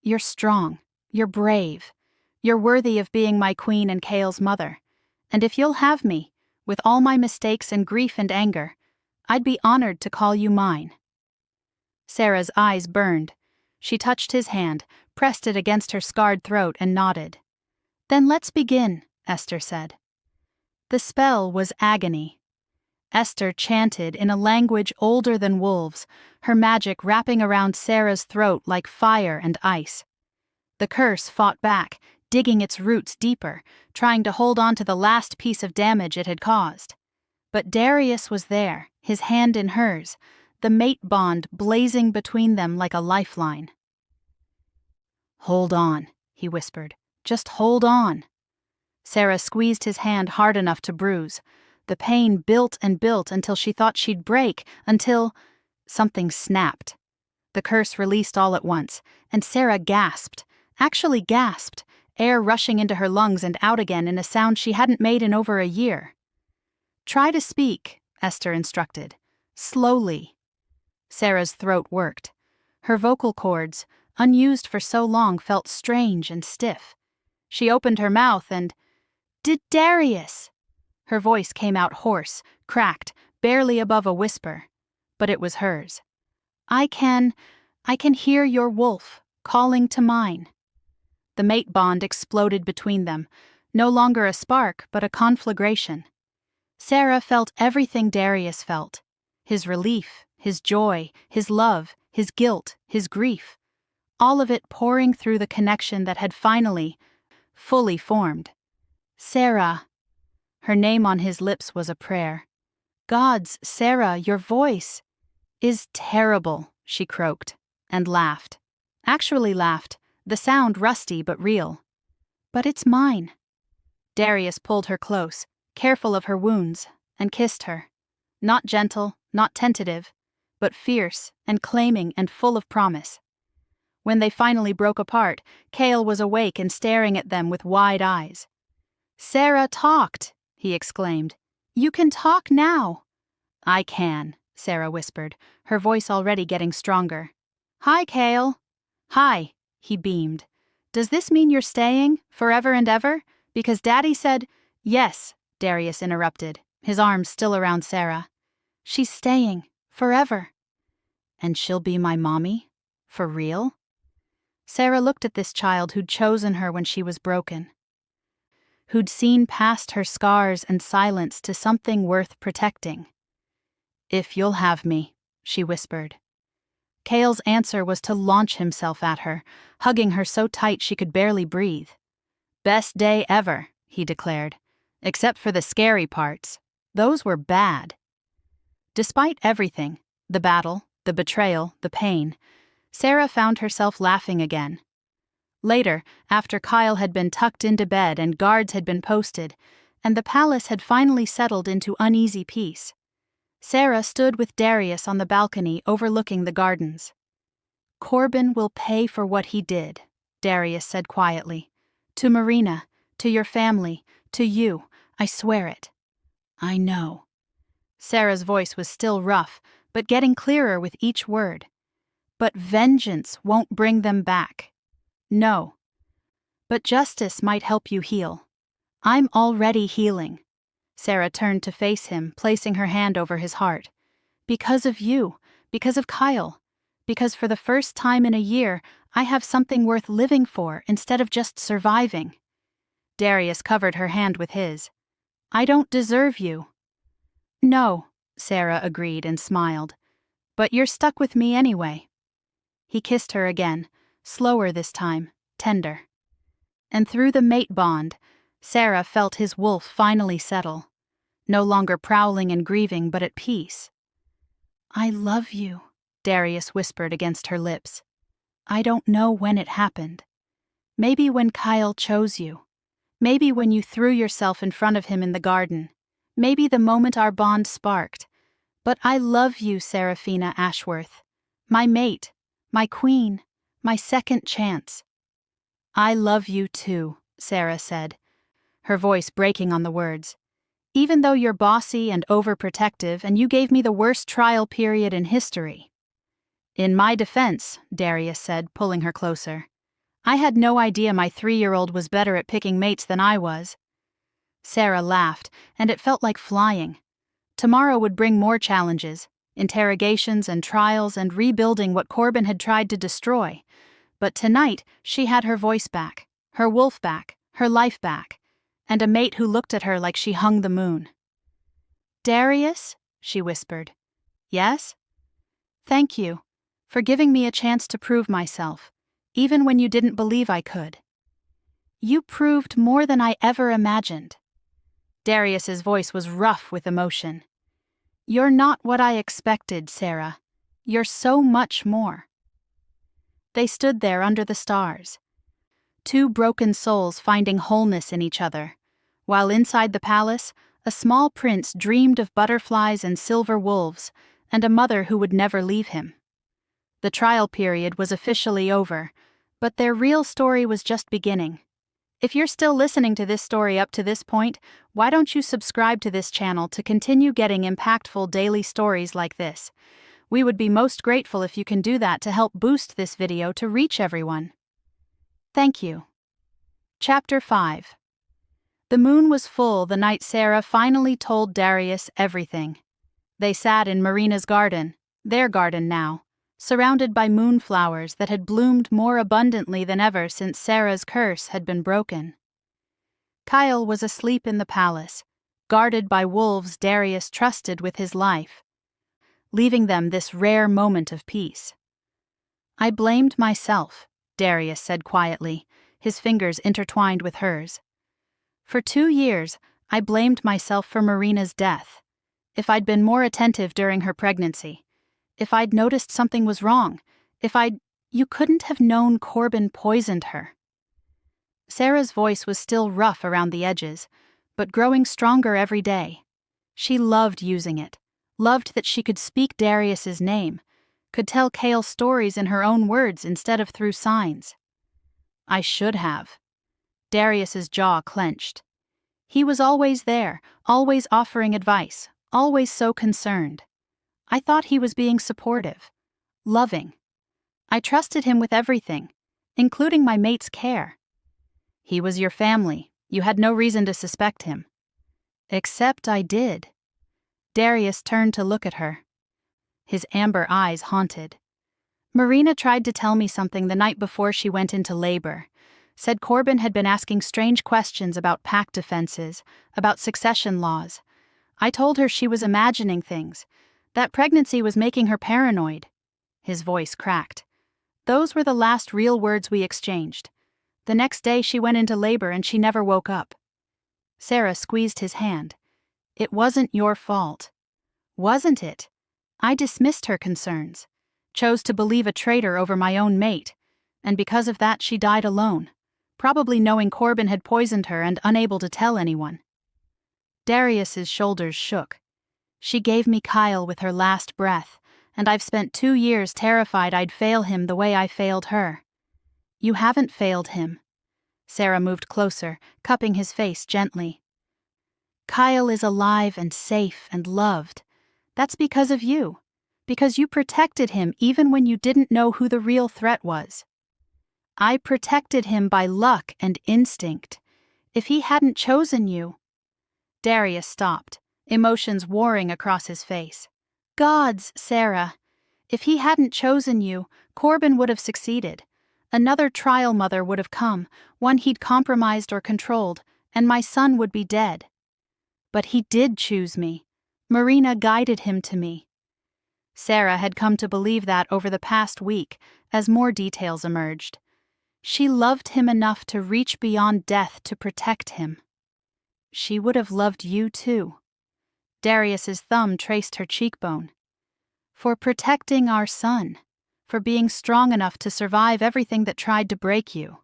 "You're strong. You're brave. You're worthy of being my queen and Kale's mother. And if you'll have me, with all my mistakes and grief and anger, I'd be honored to call you mine." Sarah's eyes burned. She touched his hand, pressed it against her scarred throat, and nodded. "Then let's begin," Esther said. The spell was agony. Esther chanted in a language older than wolves, her magic wrapping around Sarah's throat like fire and ice. The curse fought back, digging its roots deeper, trying to hold on to the last piece of damage it had caused. But Darius was there, his hand in hers, the mate bond blazing between them like a lifeline. "Hold on," he whispered. "Just hold on." Sarah squeezed his hand hard enough to bruise. The pain built and built until she thought she'd break, until something snapped. The curse released all at once, and Sarah gasped, actually gasped, air rushing into her lungs and out again in a sound she hadn't made in over a year. "Try to speak," Esther instructed. "Slowly." Sarah's throat worked. Her vocal cords, unused for so long, felt strange and stiff. She opened her mouth and, Darius! Her voice came out hoarse, cracked, barely above a whisper. But it was hers. I can hear your wolf calling to mine. The mate bond exploded between them, no longer a spark, but a conflagration. Sarah felt everything Darius felt. His relief, his joy, his love, his guilt, his grief. All of it pouring through the connection that had finally, fully formed. Sarah. Her name on his lips was a prayer. Gods, Sarah, your voice is terrible, she croaked, and laughed. Actually laughed, the sound rusty but real. But it's mine. Darius pulled her close, careful of her wounds, and kissed her. Not gentle, not tentative, but fierce and claiming and full of promise. When they finally broke apart, Cale was awake and staring at them with wide eyes. Sarah talked, he exclaimed. You can talk now. I can, Sarah whispered, her voice already getting stronger. Hi, Cale. Hi, he beamed. Does this mean you're staying, forever and ever? Because Daddy said, Yes, Darius interrupted, his arms still around Sarah. She's staying, forever. And she'll be my mommy? For real? Sarah looked at this child who'd chosen her when she was broken. Who'd seen past her scars and silence to something worth protecting. If you'll have me, she whispered. Cale's answer was to launch himself at her, hugging her so tight she could barely breathe. Best day ever, he declared. Except for the scary parts. Those were bad. Despite everything, the battle, the betrayal, the pain, Sarah found herself laughing again. Later, after Kyle had been tucked into bed and guards had been posted, and the palace had finally settled into uneasy peace, Sarah stood with Darius on the balcony overlooking the gardens. Corbin will pay for what he did, Darius said quietly. To Marina, to your family, to you, I swear it. I know. Sarah's voice was still rough, but getting clearer with each word. But vengeance won't bring them back. No. But justice might help you heal. I'm already healing. Sarah turned to face him, placing her hand over his heart. Because of you, because of Kyle, because for the first time in a year, I have something worth living for instead of just surviving. Darius covered her hand with his. I don't deserve you. No, Sarah agreed and smiled. But you're stuck with me anyway. He kissed her again, slower this time, tender. And through the mate bond, Sarah felt his wolf finally settle, no longer prowling and grieving but at peace. I love you, Darius whispered against her lips. I don't know when it happened. Maybe when Kyle chose you. Maybe when you threw yourself in front of him in the garden. Maybe the moment our bond sparked. But I love you, Seraphina Ashworth. My mate, my queen, my second chance. I love you too, Sarah said, her voice breaking on the words. Even though you're bossy and overprotective and you gave me the worst trial period in history. In my defense, Darius said, pulling her closer. I had no idea my 3-year-old was better at picking mates than I was. Sarah laughed, and it felt like flying. Tomorrow would bring more challenges, interrogations and trials and rebuilding what Corbin had tried to destroy. But tonight, she had her voice back, her wolf back, her life back, and a mate who looked at her like she hung the moon. Darius, she whispered. Yes? Thank you, for giving me a chance to prove myself, even when you didn't believe I could. You proved more than I ever imagined. Darius's voice was rough with emotion. You're not what I expected, Sarah. You're so much more. They stood there under the stars. Two broken souls finding wholeness in each other, while inside the palace, a small prince dreamed of butterflies and silver wolves, and a mother who would never leave him. The trial period was officially over, but their real story was just beginning. If you're still listening to this story up to this point, why don't you subscribe to this channel to continue getting impactful daily stories like this? We would be most grateful if you can do that to help boost this video to reach everyone. Thank you. Chapter 5. The moon was full the night Sarah finally told Darius everything. They sat in Marina's garden, their garden now, surrounded by moonflowers that had bloomed more abundantly than ever since Sarah's curse had been broken. Kyle was asleep in the palace, guarded by wolves Darius trusted with his life, leaving them this rare moment of peace. "I blamed myself," Darius said quietly, his fingers intertwined with hers. "For 2 years, I blamed myself for Marina's death. If I'd been more attentive during her pregnancy, if I'd noticed something was wrong, you couldn't have known Corbin poisoned her." Sarah's voice was still rough around the edges, but growing stronger every day. She loved using it, loved that she could speak Darius's name, could tell Kale stories in her own words instead of through signs. "I should have." Darius's jaw clenched. He was always there, always offering advice, always so concerned. I thought he was being supportive, loving. I trusted him with everything, including my mate's care. "He was your family. You had no reason to suspect him." "Except I did." Darius turned to look at her. His amber eyes haunted. "Marina tried to tell me something the night before she went into labor. Said Corbin had been asking strange questions about pact defenses, about succession laws. I told her she was imagining things. That pregnancy was making her paranoid." His voice cracked. "Those were the last real words we exchanged. The next day she went into labor and she never woke up." Sarah squeezed his hand. "It wasn't your fault." "Wasn't it? I dismissed her concerns, chose to believe a traitor over my own mate, and because of that she died alone, probably knowing Corbin had poisoned her and unable to tell anyone." Darius's shoulders shook. "She gave me Kyle with her last breath, and I've spent 2 years terrified I'd fail him the way I failed her." "You haven't failed him." Sarah moved closer, cupping his face gently. "Kyle is alive and safe and loved. That's because of you. Because you protected him even when you didn't know who the real threat was." "I protected him by luck and instinct. If he hadn't chosen you—" Darius stopped, emotions warring across his face. "Gods, Sarah. If he hadn't chosen you, Corbin would have succeeded. Another trial mother would have come, one he'd compromised or controlled, and my son would be dead. But he did choose me. Marina guided him to me." Sarah had come to believe that over the past week, as more details emerged. She loved him enough to reach beyond death to protect him. "She would have loved you too." Darius's thumb traced her cheekbone. "For protecting our son. For being strong enough to survive everything that tried to break you."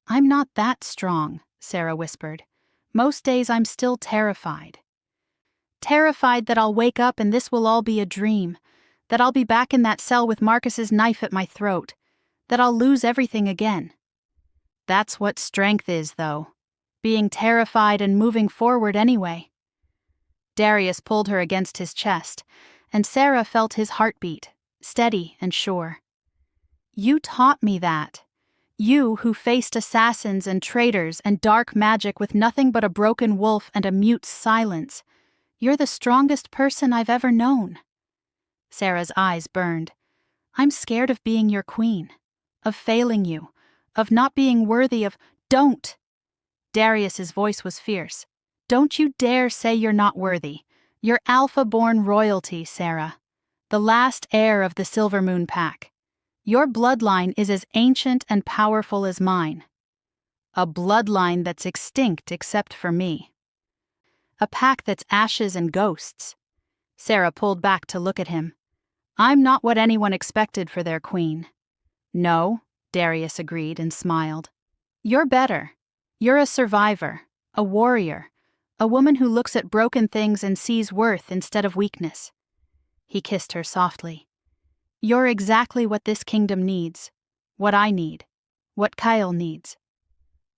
"I'm not that strong," Sarah whispered. "Most days I'm still terrified. Terrified that I'll wake up and this will all be a dream, that I'll be back in that cell with Marcus's knife at my throat, that I'll lose everything again." "That's what strength is, though. Being terrified and moving forward anyway." Darius pulled her against his chest, and Sarah felt his heartbeat, steady and sure. "You taught me that. You who faced assassins and traitors and dark magic with nothing but a broken wolf and a mute silence. You're the strongest person I've ever known." Sarah's eyes burned. "I'm scared of being your queen, of failing you, of not being worthy of—" "Don't!" Darius's voice was fierce. "Don't you dare say you're not worthy. You're Alpha-born royalty, Sarah. The last heir of the Silvermoon Pack. Your bloodline is as ancient and powerful as mine. A bloodline that's extinct except for me. A pack that's ashes and ghosts." Sarah pulled back to look at him. "I'm not what anyone expected for their queen." "No," Darius agreed and smiled. "You're better. You're a survivor, a warrior, a woman who looks at broken things and sees worth instead of weakness." He kissed her softly. "You're exactly what this kingdom needs, what I need, what Kyle needs."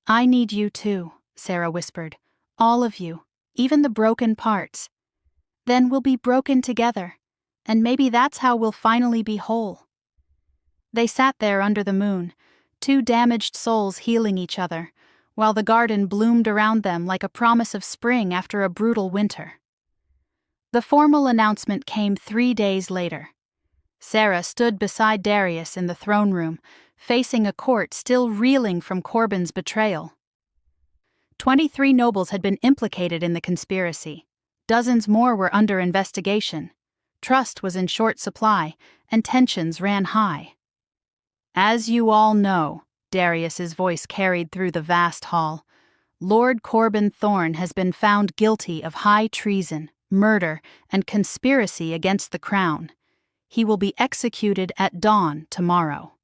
"I need you too," Sarah whispered. "All of you, even the broken parts. Then we'll be broken together, and maybe that's how we'll finally be whole." They sat there under the moon, two damaged souls healing each other, while the garden bloomed around them like a promise of spring after a brutal winter. The formal announcement came 3 days later. Sarah stood beside Darius in the throne room, facing a court still reeling from Corbin's betrayal. 23 nobles had been implicated in the conspiracy. Dozens more were under investigation. Trust was in short supply, and tensions ran high. "As you all know," Darius's voice carried through the vast hall, "Lord Corbin Thorne has been found guilty of high treason, murder, and conspiracy against the crown. He will be executed at dawn tomorrow."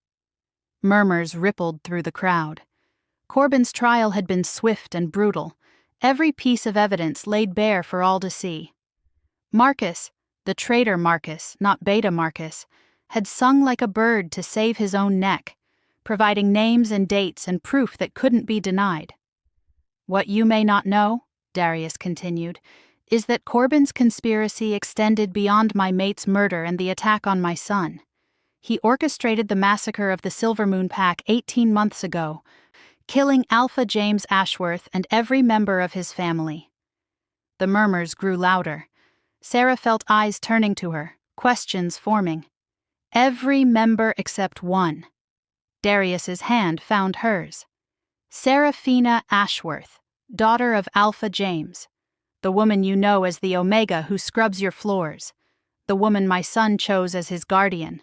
Murmurs rippled through the crowd. Corbin's trial had been swift and brutal, every piece of evidence laid bare for all to see. Marcus, the traitor Marcus, not Beta Marcus, had sung like a bird to save his own neck, providing names and dates and proof that couldn't be denied. "What you may not know," Darius continued, "is that Corbin's conspiracy extended beyond my mate's murder and the attack on my son. He orchestrated the massacre of the Silvermoon Pack 18 months ago, killing Alpha James Ashworth and every member of his family." The murmurs grew louder. Sarah felt eyes turning to her, questions forming. Every member except one. Darius's hand found hers. "Seraphina Ashworth, daughter of Alpha James. The woman you know as the Omega who scrubs your floors. The woman my son chose as his guardian.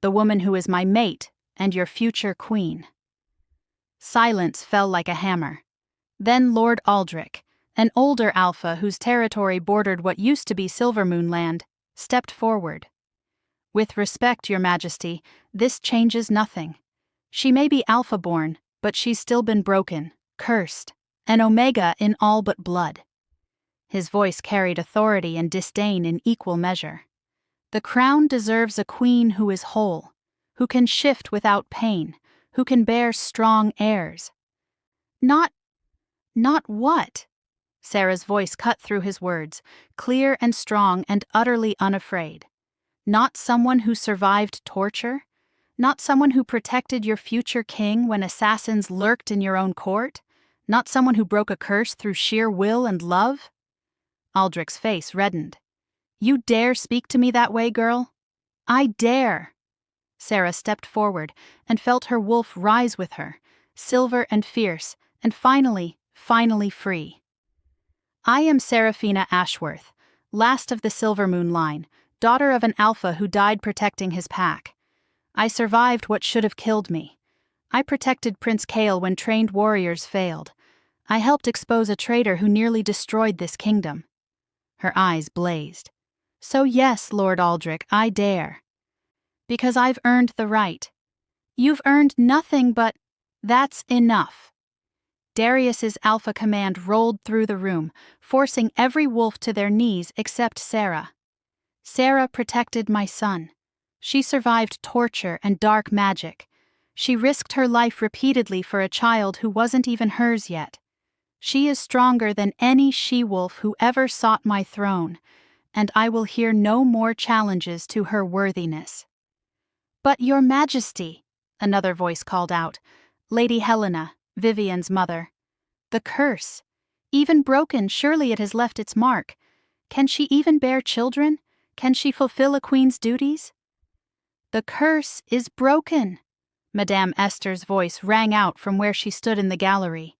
The woman who is my mate and your future queen." Silence fell like a hammer. Then Lord Aldrich, an older Alpha whose territory bordered what used to be Silvermoon Land, stepped forward. "With respect, Your Majesty, this changes nothing. She may be Alpha-born, but she's still been broken, cursed, an Omega in all but blood." His voice carried authority and disdain in equal measure. "The crown deserves a queen who is whole, who can shift without pain, who can bear strong heirs." Not what?" Sarah's voice cut through his words, clear and strong and utterly unafraid. "Not someone who survived torture? Not someone who protected your future king when assassins lurked in your own court? Not someone who broke a curse through sheer will and love?" Aldrich's face reddened. "You dare speak to me that way, girl?" "I dare." Sarah stepped forward and felt her wolf rise with her, silver and fierce, and finally free. "I am Seraphina Ashworth, last of the Silvermoon line, daughter of an Alpha who died protecting his pack. I survived what should have killed me. I protected Prince Kael when trained warriors failed. I helped expose a traitor who nearly destroyed this kingdom." Her eyes blazed. "So yes, Lord Aldrich, I dare. Because I've earned the right." "You've earned nothing but—" "That's enough." Darius's Alpha command rolled through the room, forcing every wolf to their knees except Sarah. "Sarah protected my son. She survived torture and dark magic. She risked her life repeatedly for a child who wasn't even hers yet. She is stronger than any she-wolf who ever sought my throne, and I will hear no more challenges to her worthiness." "But Your Majesty," another voice called out, Lady Helena, Vivian's mother. "The curse. Even broken, surely it has left its mark. Can she even bear children? Can she fulfill a queen's duties?" "The curse is broken," Madame Esther's voice rang out from where she stood in the gallery.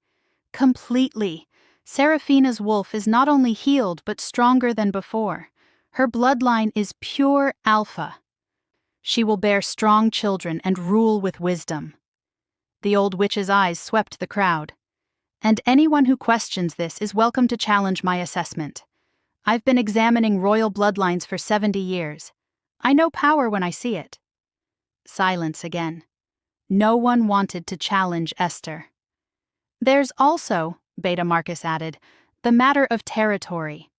"Completely. Seraphina's wolf is not only healed but stronger than before. Her bloodline is pure Alpha. She will bear strong children and rule with wisdom." The old witch's eyes swept the crowd. "And anyone who questions this is welcome to challenge my assessment. I've been examining royal bloodlines for 70 years. I know power when I see it." Silence again. No one wanted to challenge Esther. "There's also," Beta Marcus added, "the matter of territory.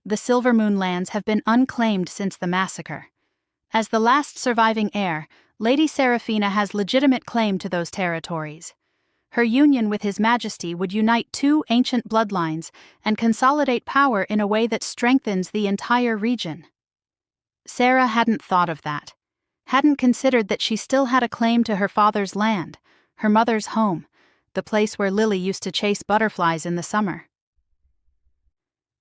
The Silvermoon lands have been unclaimed since the massacre. As the last surviving heir, Lady Seraphina has legitimate claim to those territories. Her union with His Majesty would unite 2 ancient bloodlines and consolidate power in a way that strengthens the entire region." Sarah hadn't thought of that, hadn't considered that she still had a claim to her father's land, her mother's home, the place where Lily used to chase butterflies in the summer.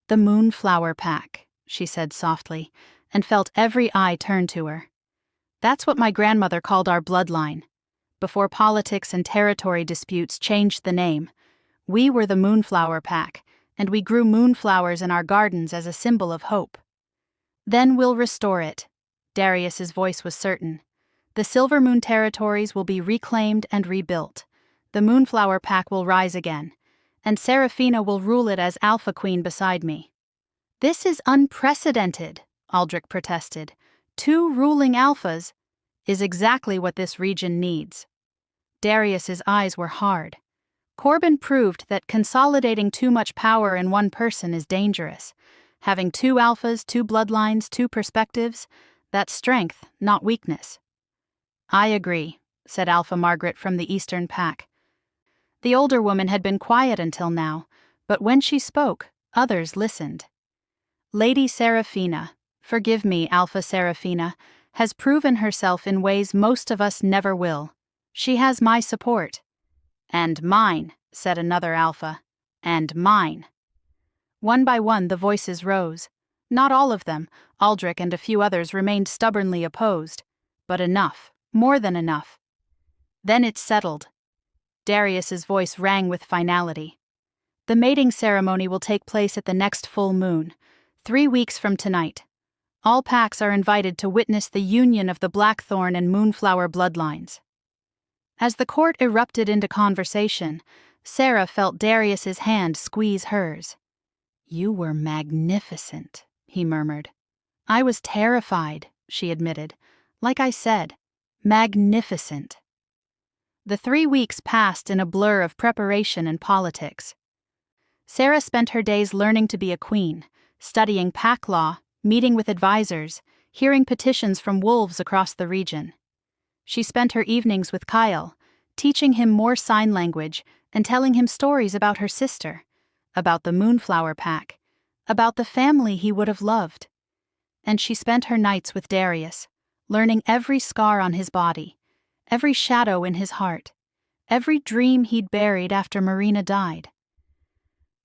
"The Moonflower Pack," she said softly, and felt every eye turn to her. "That's what my grandmother called our bloodline. Before politics and territory disputes changed the name, we were the Moonflower Pack, and we grew moonflowers in our gardens as a symbol of hope. Then we'll restore it." Darius's voice was certain. "The Silver Moon territories will be reclaimed and rebuilt. The Moonflower Pack will rise again, and Seraphina will rule it as Alpha Queen beside me." "This is unprecedented," Aldrich protested. "Two ruling alphas is exactly what this region needs." Darius's eyes were hard. Corbin proved that consolidating too much power in one person is dangerous. Having two alphas, two bloodlines, two perspectives, that's strength, not weakness. "I agree," said Alpha Margaret from the Eastern Pack. The older woman had been quiet until now, but when she spoke, others listened. "Lady Seraphina, forgive me, Alpha Seraphina, has proven herself in ways most of us never will. She has my support." "And mine," said another alpha. "And mine." One by one the voices rose. Not all of them, Aldrich and a few others remained stubbornly opposed. But enough, more than enough. Then it's settled. Darius's voice rang with finality. "The mating ceremony will take place at the next full moon, 3 weeks from tonight. All packs are invited to witness the union of the Blackthorn and Moonflower bloodlines." As the court erupted into conversation, Sarah felt Darius's hand squeeze hers. "You were magnificent," he murmured. "I was terrified," she admitted. "Like I said, magnificent." The 3 weeks passed in a blur of preparation and politics. Sarah spent her days learning to be a queen, studying pack law, meeting with advisors, hearing petitions from wolves across the region. She spent her evenings with Kyle, teaching him more sign language and telling him stories about her sister, about the Moonflower Pack, about the family he would have loved. And she spent her nights with Darius, learning every scar on his body, every shadow in his heart, every dream he'd buried after Marina died.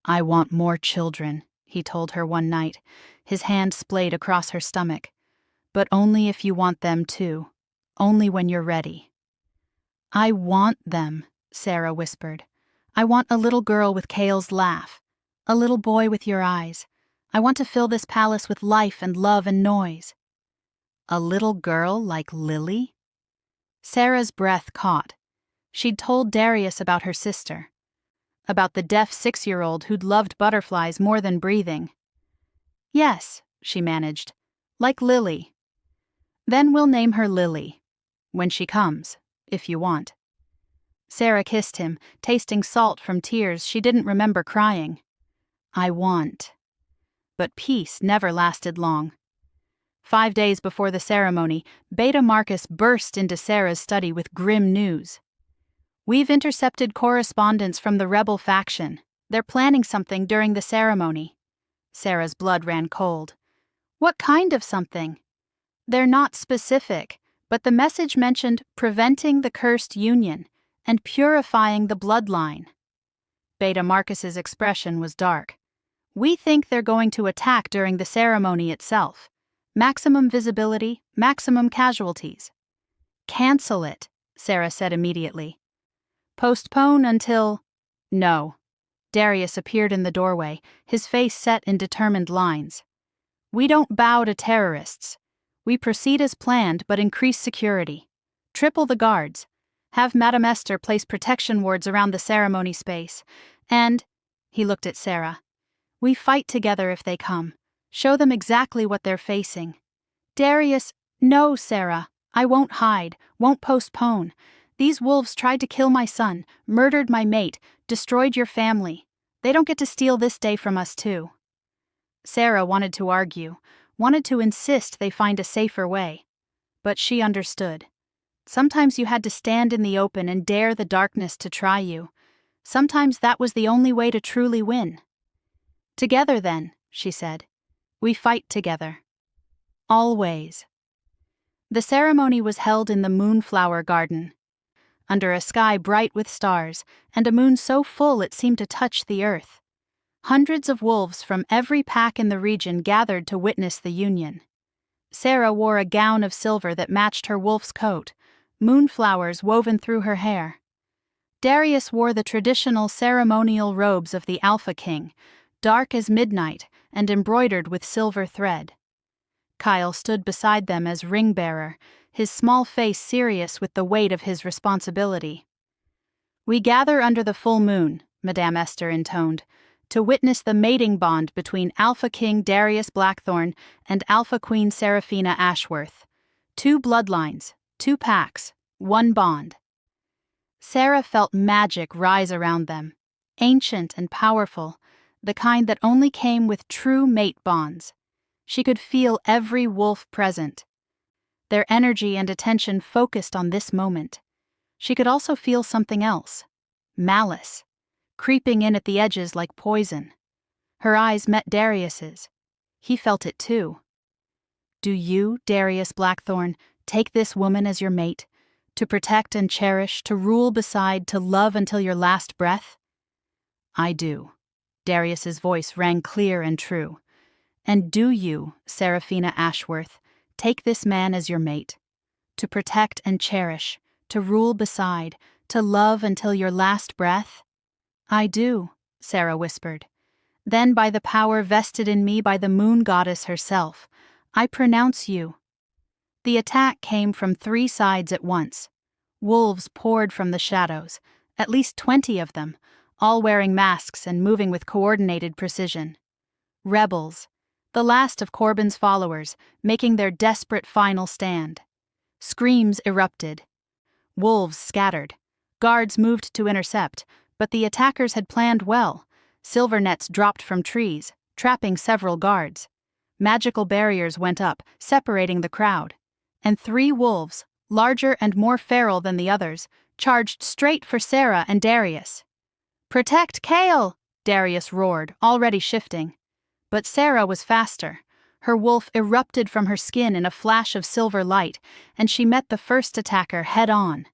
"I want more children," he told her one night, his hand splayed across her stomach. "But only if you want them too. Only when you're ready." "I want them," Sarah whispered. "I want a little girl with Kale's laugh, a little boy with your eyes. I want to fill this palace with life and love and noise." "A little girl like Lily?" Sarah's breath caught. She'd told Darius about her sister, about the deaf 6-year-old who'd loved butterflies more than breathing. "Yes," she managed, "like Lily." "Then we'll name her Lily. When she comes, if you want." Sarah kissed him, tasting salt from tears she didn't remember crying. "I want." But peace never lasted long. 5 days before the ceremony, Beta Marcus burst into Sarah's study with grim news. "We've intercepted correspondence from the rebel faction. They're planning something during the ceremony." Sarah's blood ran cold. "What kind of something?" "They're not specific, but the message mentioned preventing the cursed union and purifying the bloodline." Beta Marcus's expression was dark. "We think they're going to attack during the ceremony itself. Maximum visibility, maximum casualties." "Cancel it," Sarah said immediately. "Postpone until—" "No." Darius appeared in the doorway, his face set in determined lines. "We don't bow to terrorists. We proceed as planned but increase security. Triple the guards. Have Madame Esther place protection wards around the ceremony space. And," he looked at Sarah, "we fight together if they come. Show them exactly what they're facing." "Darius—" "No, Sarah. I won't hide, won't postpone. These wolves tried to kill my son, murdered my mate, destroyed your family. They don't get to steal this day from us too." Sarah wanted to argue, wanted to insist they find a safer way. But she understood. Sometimes you had to stand in the open and dare the darkness to try you. Sometimes that was the only way to truly win. "Together then," she said. "We fight together. Always." The ceremony was held in the Moonflower Garden. under a sky bright with stars, and a moon so full it seemed to touch the earth. Hundreds of wolves from every pack in the region gathered to witness the union. Sarah wore a gown of silver that matched her wolf's coat, moonflowers woven through her hair. Darius wore the traditional ceremonial robes of the Alpha King, dark as midnight and embroidered with silver thread. Kyle stood beside them as ring-bearer, his small face serious with the weight of his responsibility. "We gather under the full moon," Madame Esther intoned, "to witness the mating bond between Alpha King Darius Blackthorn and Alpha Queen Seraphina Ashworth. 2 bloodlines, 2 packs, 1 bond." Sarah felt magic rise around them, ancient and powerful, the kind that only came with true mate bonds. She could feel every wolf present, their energy and attention focused on this moment. She could also feel something else, malice, creeping in at the edges like poison. Her eyes met Darius's. He felt it too. "Do you, Darius Blackthorn, take this woman as your mate, to protect and cherish, to rule beside, to love until your last breath?" "I do." Darius's voice rang clear and true. "And do you, Seraphina Ashworth, take this man as your mate, to protect and cherish, to rule beside, to love until your last breath?" "I do," Sarah whispered. "Then by the power vested in me by the moon goddess herself, I pronounce you." The attack came from 3 sides at once. Wolves poured from the shadows, at least 20 of them, all wearing masks and moving with coordinated precision. Rebels, the last of Corbin's followers, making their desperate final stand. Screams erupted. Wolves scattered. Guards moved to intercept, but the attackers had planned well. Silver nets dropped from trees, trapping several guards. Magical barriers went up, separating the crowd. And 3 wolves, larger and more feral than the others, charged straight for Sarah and Darius. "Protect Kale!" Darius roared, already shifting. But Sarah was faster. Her wolf erupted from her skin in a flash of silver light, and she met the first attacker head-on.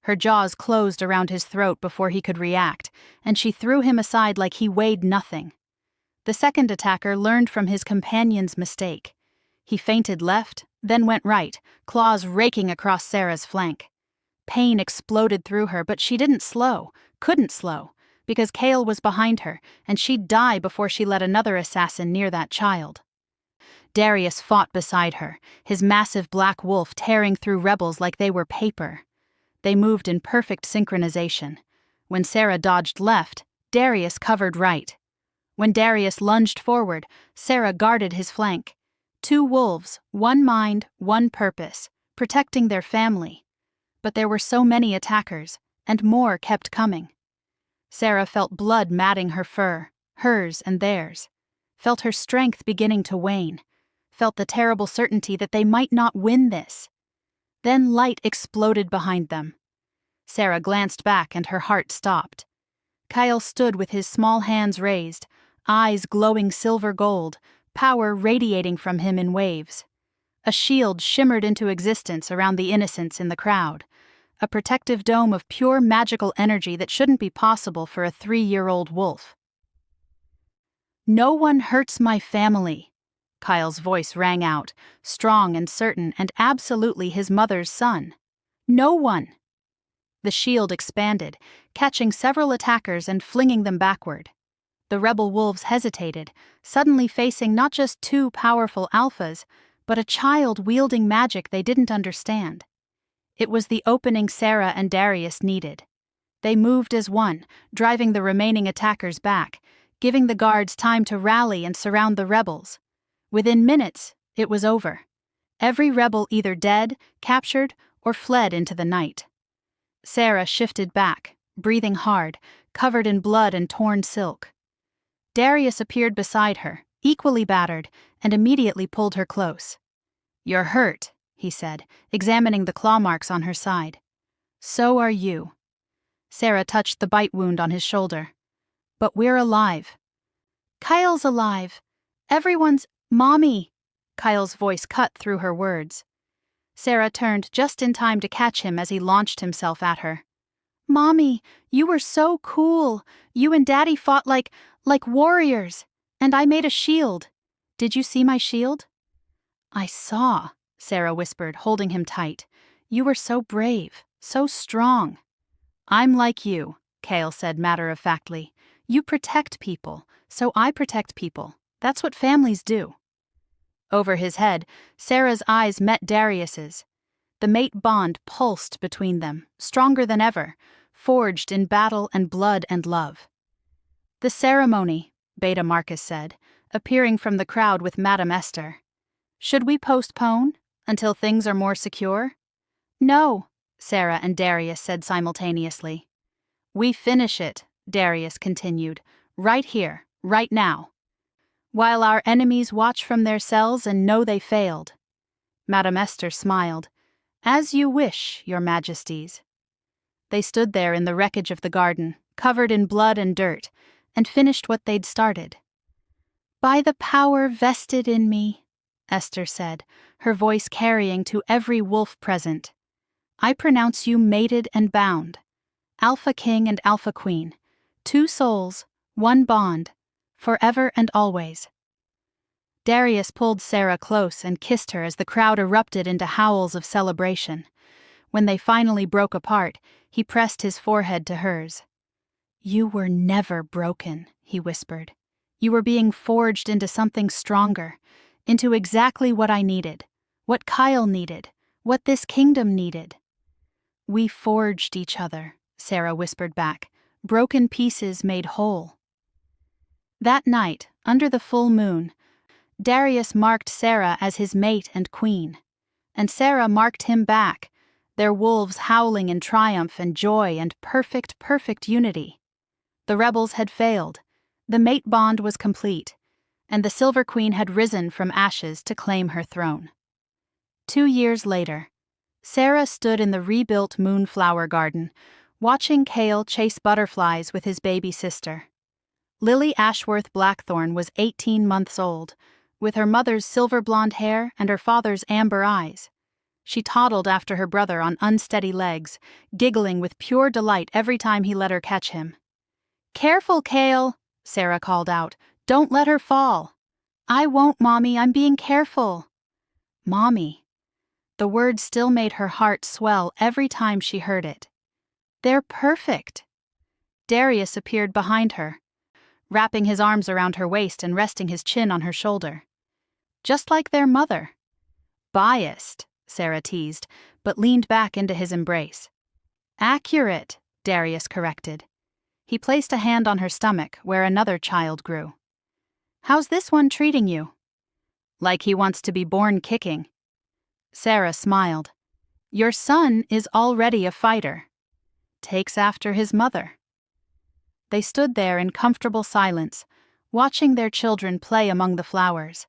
Her jaws closed around his throat before he could react, and she threw him aside like he weighed nothing. The second attacker learned from his companion's mistake. He feinted left, then went right, claws raking across Sarah's flank. Pain exploded through her, but she couldn't slow, because Kale was behind her, and she'd die before she let another assassin near that child. Darius fought beside her, his massive black wolf tearing through rebels like they were paper. They moved in perfect synchronization. When Sarah dodged left, Darius covered right. When Darius lunged forward, Sarah guarded his flank. 2 wolves, 1 mind, 1 purpose, protecting their family. But there were so many attackers, and more kept coming. Sarah felt blood matting her fur, hers and theirs, felt her strength beginning to wane, felt the terrible certainty that they might not win this. Then light exploded behind them. Sarah glanced back and her heart stopped. Kyle stood with his small hands raised, eyes glowing silver gold, power radiating from him in waves. A shield shimmered into existence around the innocents in the crowd, a protective dome of pure magical energy that shouldn't be possible for a 3-year-old wolf. "No one hurts my family," Kyle's voice rang out, strong and certain and absolutely his mother's son. "No one." The shield expanded, catching several attackers and flinging them backward. The rebel wolves hesitated, suddenly facing not just 2 powerful alphas, but a child wielding magic they didn't understand. It was the opening Sarah and Darius needed. They moved as one, driving the remaining attackers back, giving the guards time to rally and surround the rebels. Within minutes, it was over. Every rebel either dead, captured, or fled into the night. Sarah shifted back, breathing hard, covered in blood and torn silk. Darius appeared beside her, equally battered, and immediately pulled her close. "You're hurt," he said, examining the claw marks on her side. "So are you." Sarah touched the bite wound on his shoulder. "But we're alive." "Kyle's alive. Everyone's— Mommy!" Kyle's voice cut through her words. Sarah turned just in time to catch him as he launched himself at her. Mommy, you were so cool. You and Daddy fought like warriors. And I made a shield. Did you see my shield? I saw, Sarah whispered, holding him tight. You were so brave, so strong. I'm like you, Kale said matter-of-factly. You protect people, so I protect people. That's what families do. Over his head, Sarah's eyes met Darius's. The mate bond pulsed between them, stronger than ever, forged in battle and blood and love. The ceremony, Beta Marcus said, appearing from the crowd with Madame Esther. Should we postpone until things are more secure? No, Sarah and Darius said simultaneously. We finish it, Darius continued, right here, right now. While our enemies watch from their cells and know they failed. Madame Esther smiled. As you wish, your majesties. They stood there in the wreckage of the garden, covered in blood and dirt, and finished what they'd started. By the power vested in me, Esther said, her voice carrying to every wolf present. I pronounce you mated and bound. Alpha King and Alpha Queen. 2 souls, 1 bond, forever and always. Darius pulled Sarah close and kissed her as the crowd erupted into howls of celebration. When they finally broke apart, he pressed his forehead to hers. You were never broken, he whispered. You were being forged into something stronger, into exactly what I needed, what Kyle needed, what this kingdom needed. We forged each other, Sarah whispered back, broken pieces made whole. That night, under the full moon, Darius marked Sarah as his mate and queen, and Sarah marked him back, their wolves howling in triumph and joy and perfect unity. The rebels had failed, the mate bond was complete, and the Silver Queen had risen from ashes to claim her throne. 2 years later, Sarah stood in the rebuilt Moonflower Garden, watching Kale chase butterflies with his baby sister. Lily Ashworth Blackthorn was 18 months old, with her mother's silver blonde hair and her father's amber eyes. She toddled after her brother on unsteady legs, giggling with pure delight every time he let her catch him. Careful, Kale, Sarah called out. Don't let her fall. I won't, Mommy, I'm being careful. Mommy. The word still made her heart swell every time she heard it. They're perfect. Darius appeared behind her, wrapping his arms around her waist and resting his chin on her shoulder. Just like their mother. Biased, Sarah teased, but leaned back into his embrace. Accurate, Darius corrected. He placed a hand on her stomach where another child grew. How's this one treating you? Like he wants to be born kicking. Sarah smiled. Your son is already a fighter. Takes after his mother. They stood there in comfortable silence, watching their children play among the flowers.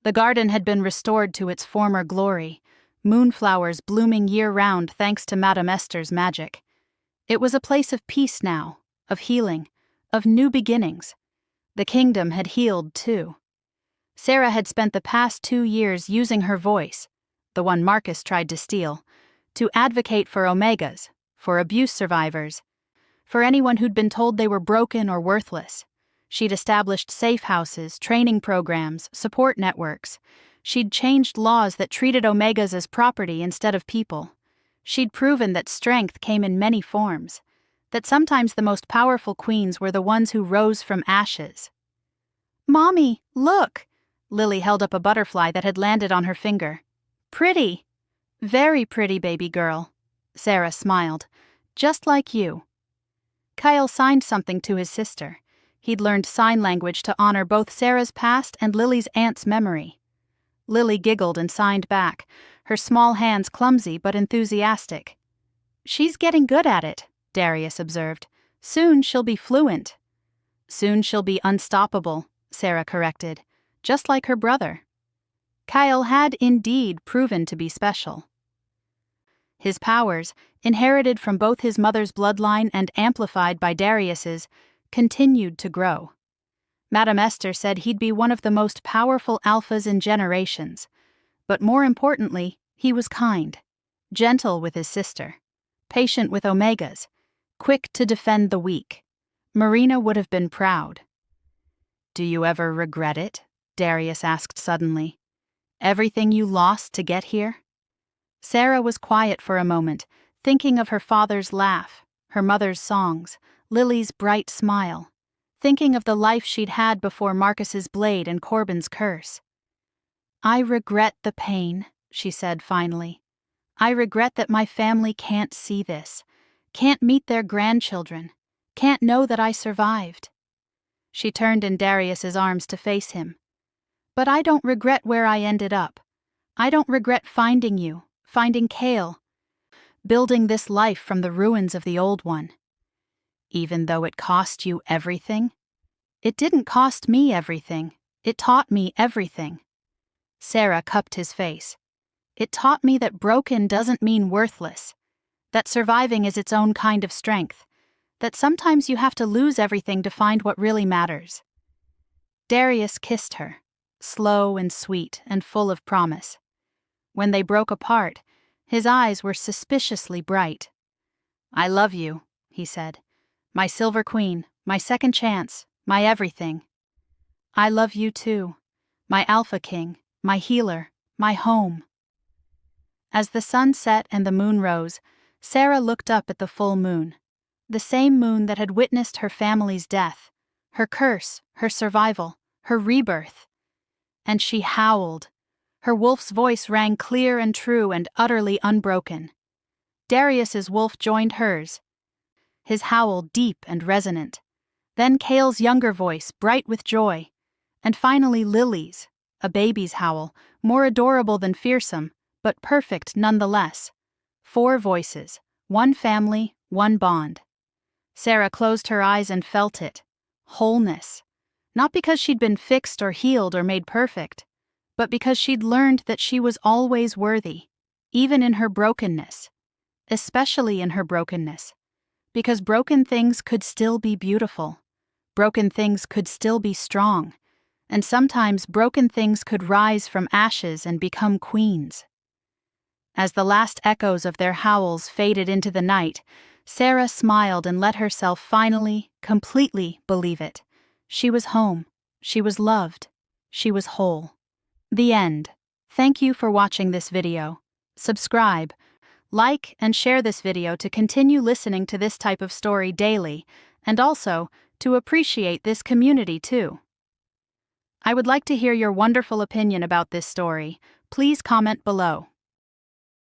The garden had been restored to its former glory, moonflowers blooming year-round thanks to Madame Esther's magic. It was a place of peace now, of healing, of new beginnings. The kingdom had healed, too. Sarah had spent the past 2 years using her voice, the one Marcus tried to steal, to advocate for Omegas, for abuse survivors, for anyone who'd been told they were broken or worthless. She'd established safe houses, training programs, support networks. She'd changed laws that treated Omegas as property instead of people. She'd proven that strength came in many forms, that sometimes the most powerful queens were the ones who rose from ashes. Mommy, look! Lily held up a butterfly that had landed on her finger. Pretty. Very pretty, baby girl. Sarah smiled. Just like you. Kyle signed something to his sister. He'd learned sign language to honor both Sarah's past and Lily's aunt's memory. Lily giggled and signed back, her small hands clumsy but enthusiastic. She's getting good at it, Darius observed. Soon she'll be fluent. Soon she'll be unstoppable, Sarah corrected, just like her brother. Kyle had indeed proven to be special. His powers, inherited from both his mother's bloodline and amplified by Darius's, continued to grow. Madame Esther said he'd be one of the most powerful alphas in generations, but more importantly, he was kind, gentle with his sister, patient with Omegas, quick to defend the weak. Marina would have been proud. "Do you ever regret it?" Darius asked suddenly. "Everything you lost to get here?" Sarah was quiet for a moment, thinking of her father's laugh, her mother's songs, Lily's bright smile, thinking of the life she'd had before Marcus's blade and Corbin's curse. "I regret the pain," she said finally. "I regret that my family can't see this, can't meet their grandchildren, can't know that I survived." She turned in Darius's arms to face him. "But I don't regret where I ended up. I don't regret finding you, finding Cale, building this life from the ruins of the old one. Even though it cost you everything?" "It didn't cost me everything. It taught me everything." Sarah cupped his face. "It taught me that broken doesn't mean worthless, that surviving is its own kind of strength, that sometimes you have to lose everything to find what really matters." Darius kissed her, slow and sweet and full of promise. When they broke apart, his eyes were suspiciously bright. "I love you," he said. "My Silver Queen, my second chance, my everything." "I love you too, my Alpha King, my healer, my home." As the sun set and the moon rose, Sarah looked up at the full moon, the same moon that had witnessed her family's death, her curse, her survival, her rebirth. And she howled. Her wolf's voice rang clear and true and utterly unbroken. Darius's wolf joined hers, his howl deep and resonant. Then Cale's younger voice, bright with joy. And finally Lily's, a baby's howl, more adorable than fearsome, but perfect nonetheless. 4 voices, 1 family, 1 bond. Sarah closed her eyes and felt it. Wholeness. Not because she'd been fixed or healed or made perfect, but because she'd learned that she was always worthy, even in her brokenness. Especially in her brokenness. Because broken things could still be beautiful. Broken things could still be strong. And sometimes broken things could rise from ashes and become queens. As the last echoes of their howls faded into the night, Sarah smiled and let herself finally, completely believe it. She was home. She was loved. She was whole. The end. Thank you for watching this video. Subscribe, like, and share this video to continue listening to this type of story daily, and also to appreciate this community too. I would like to hear your wonderful opinion about this story. Please comment below.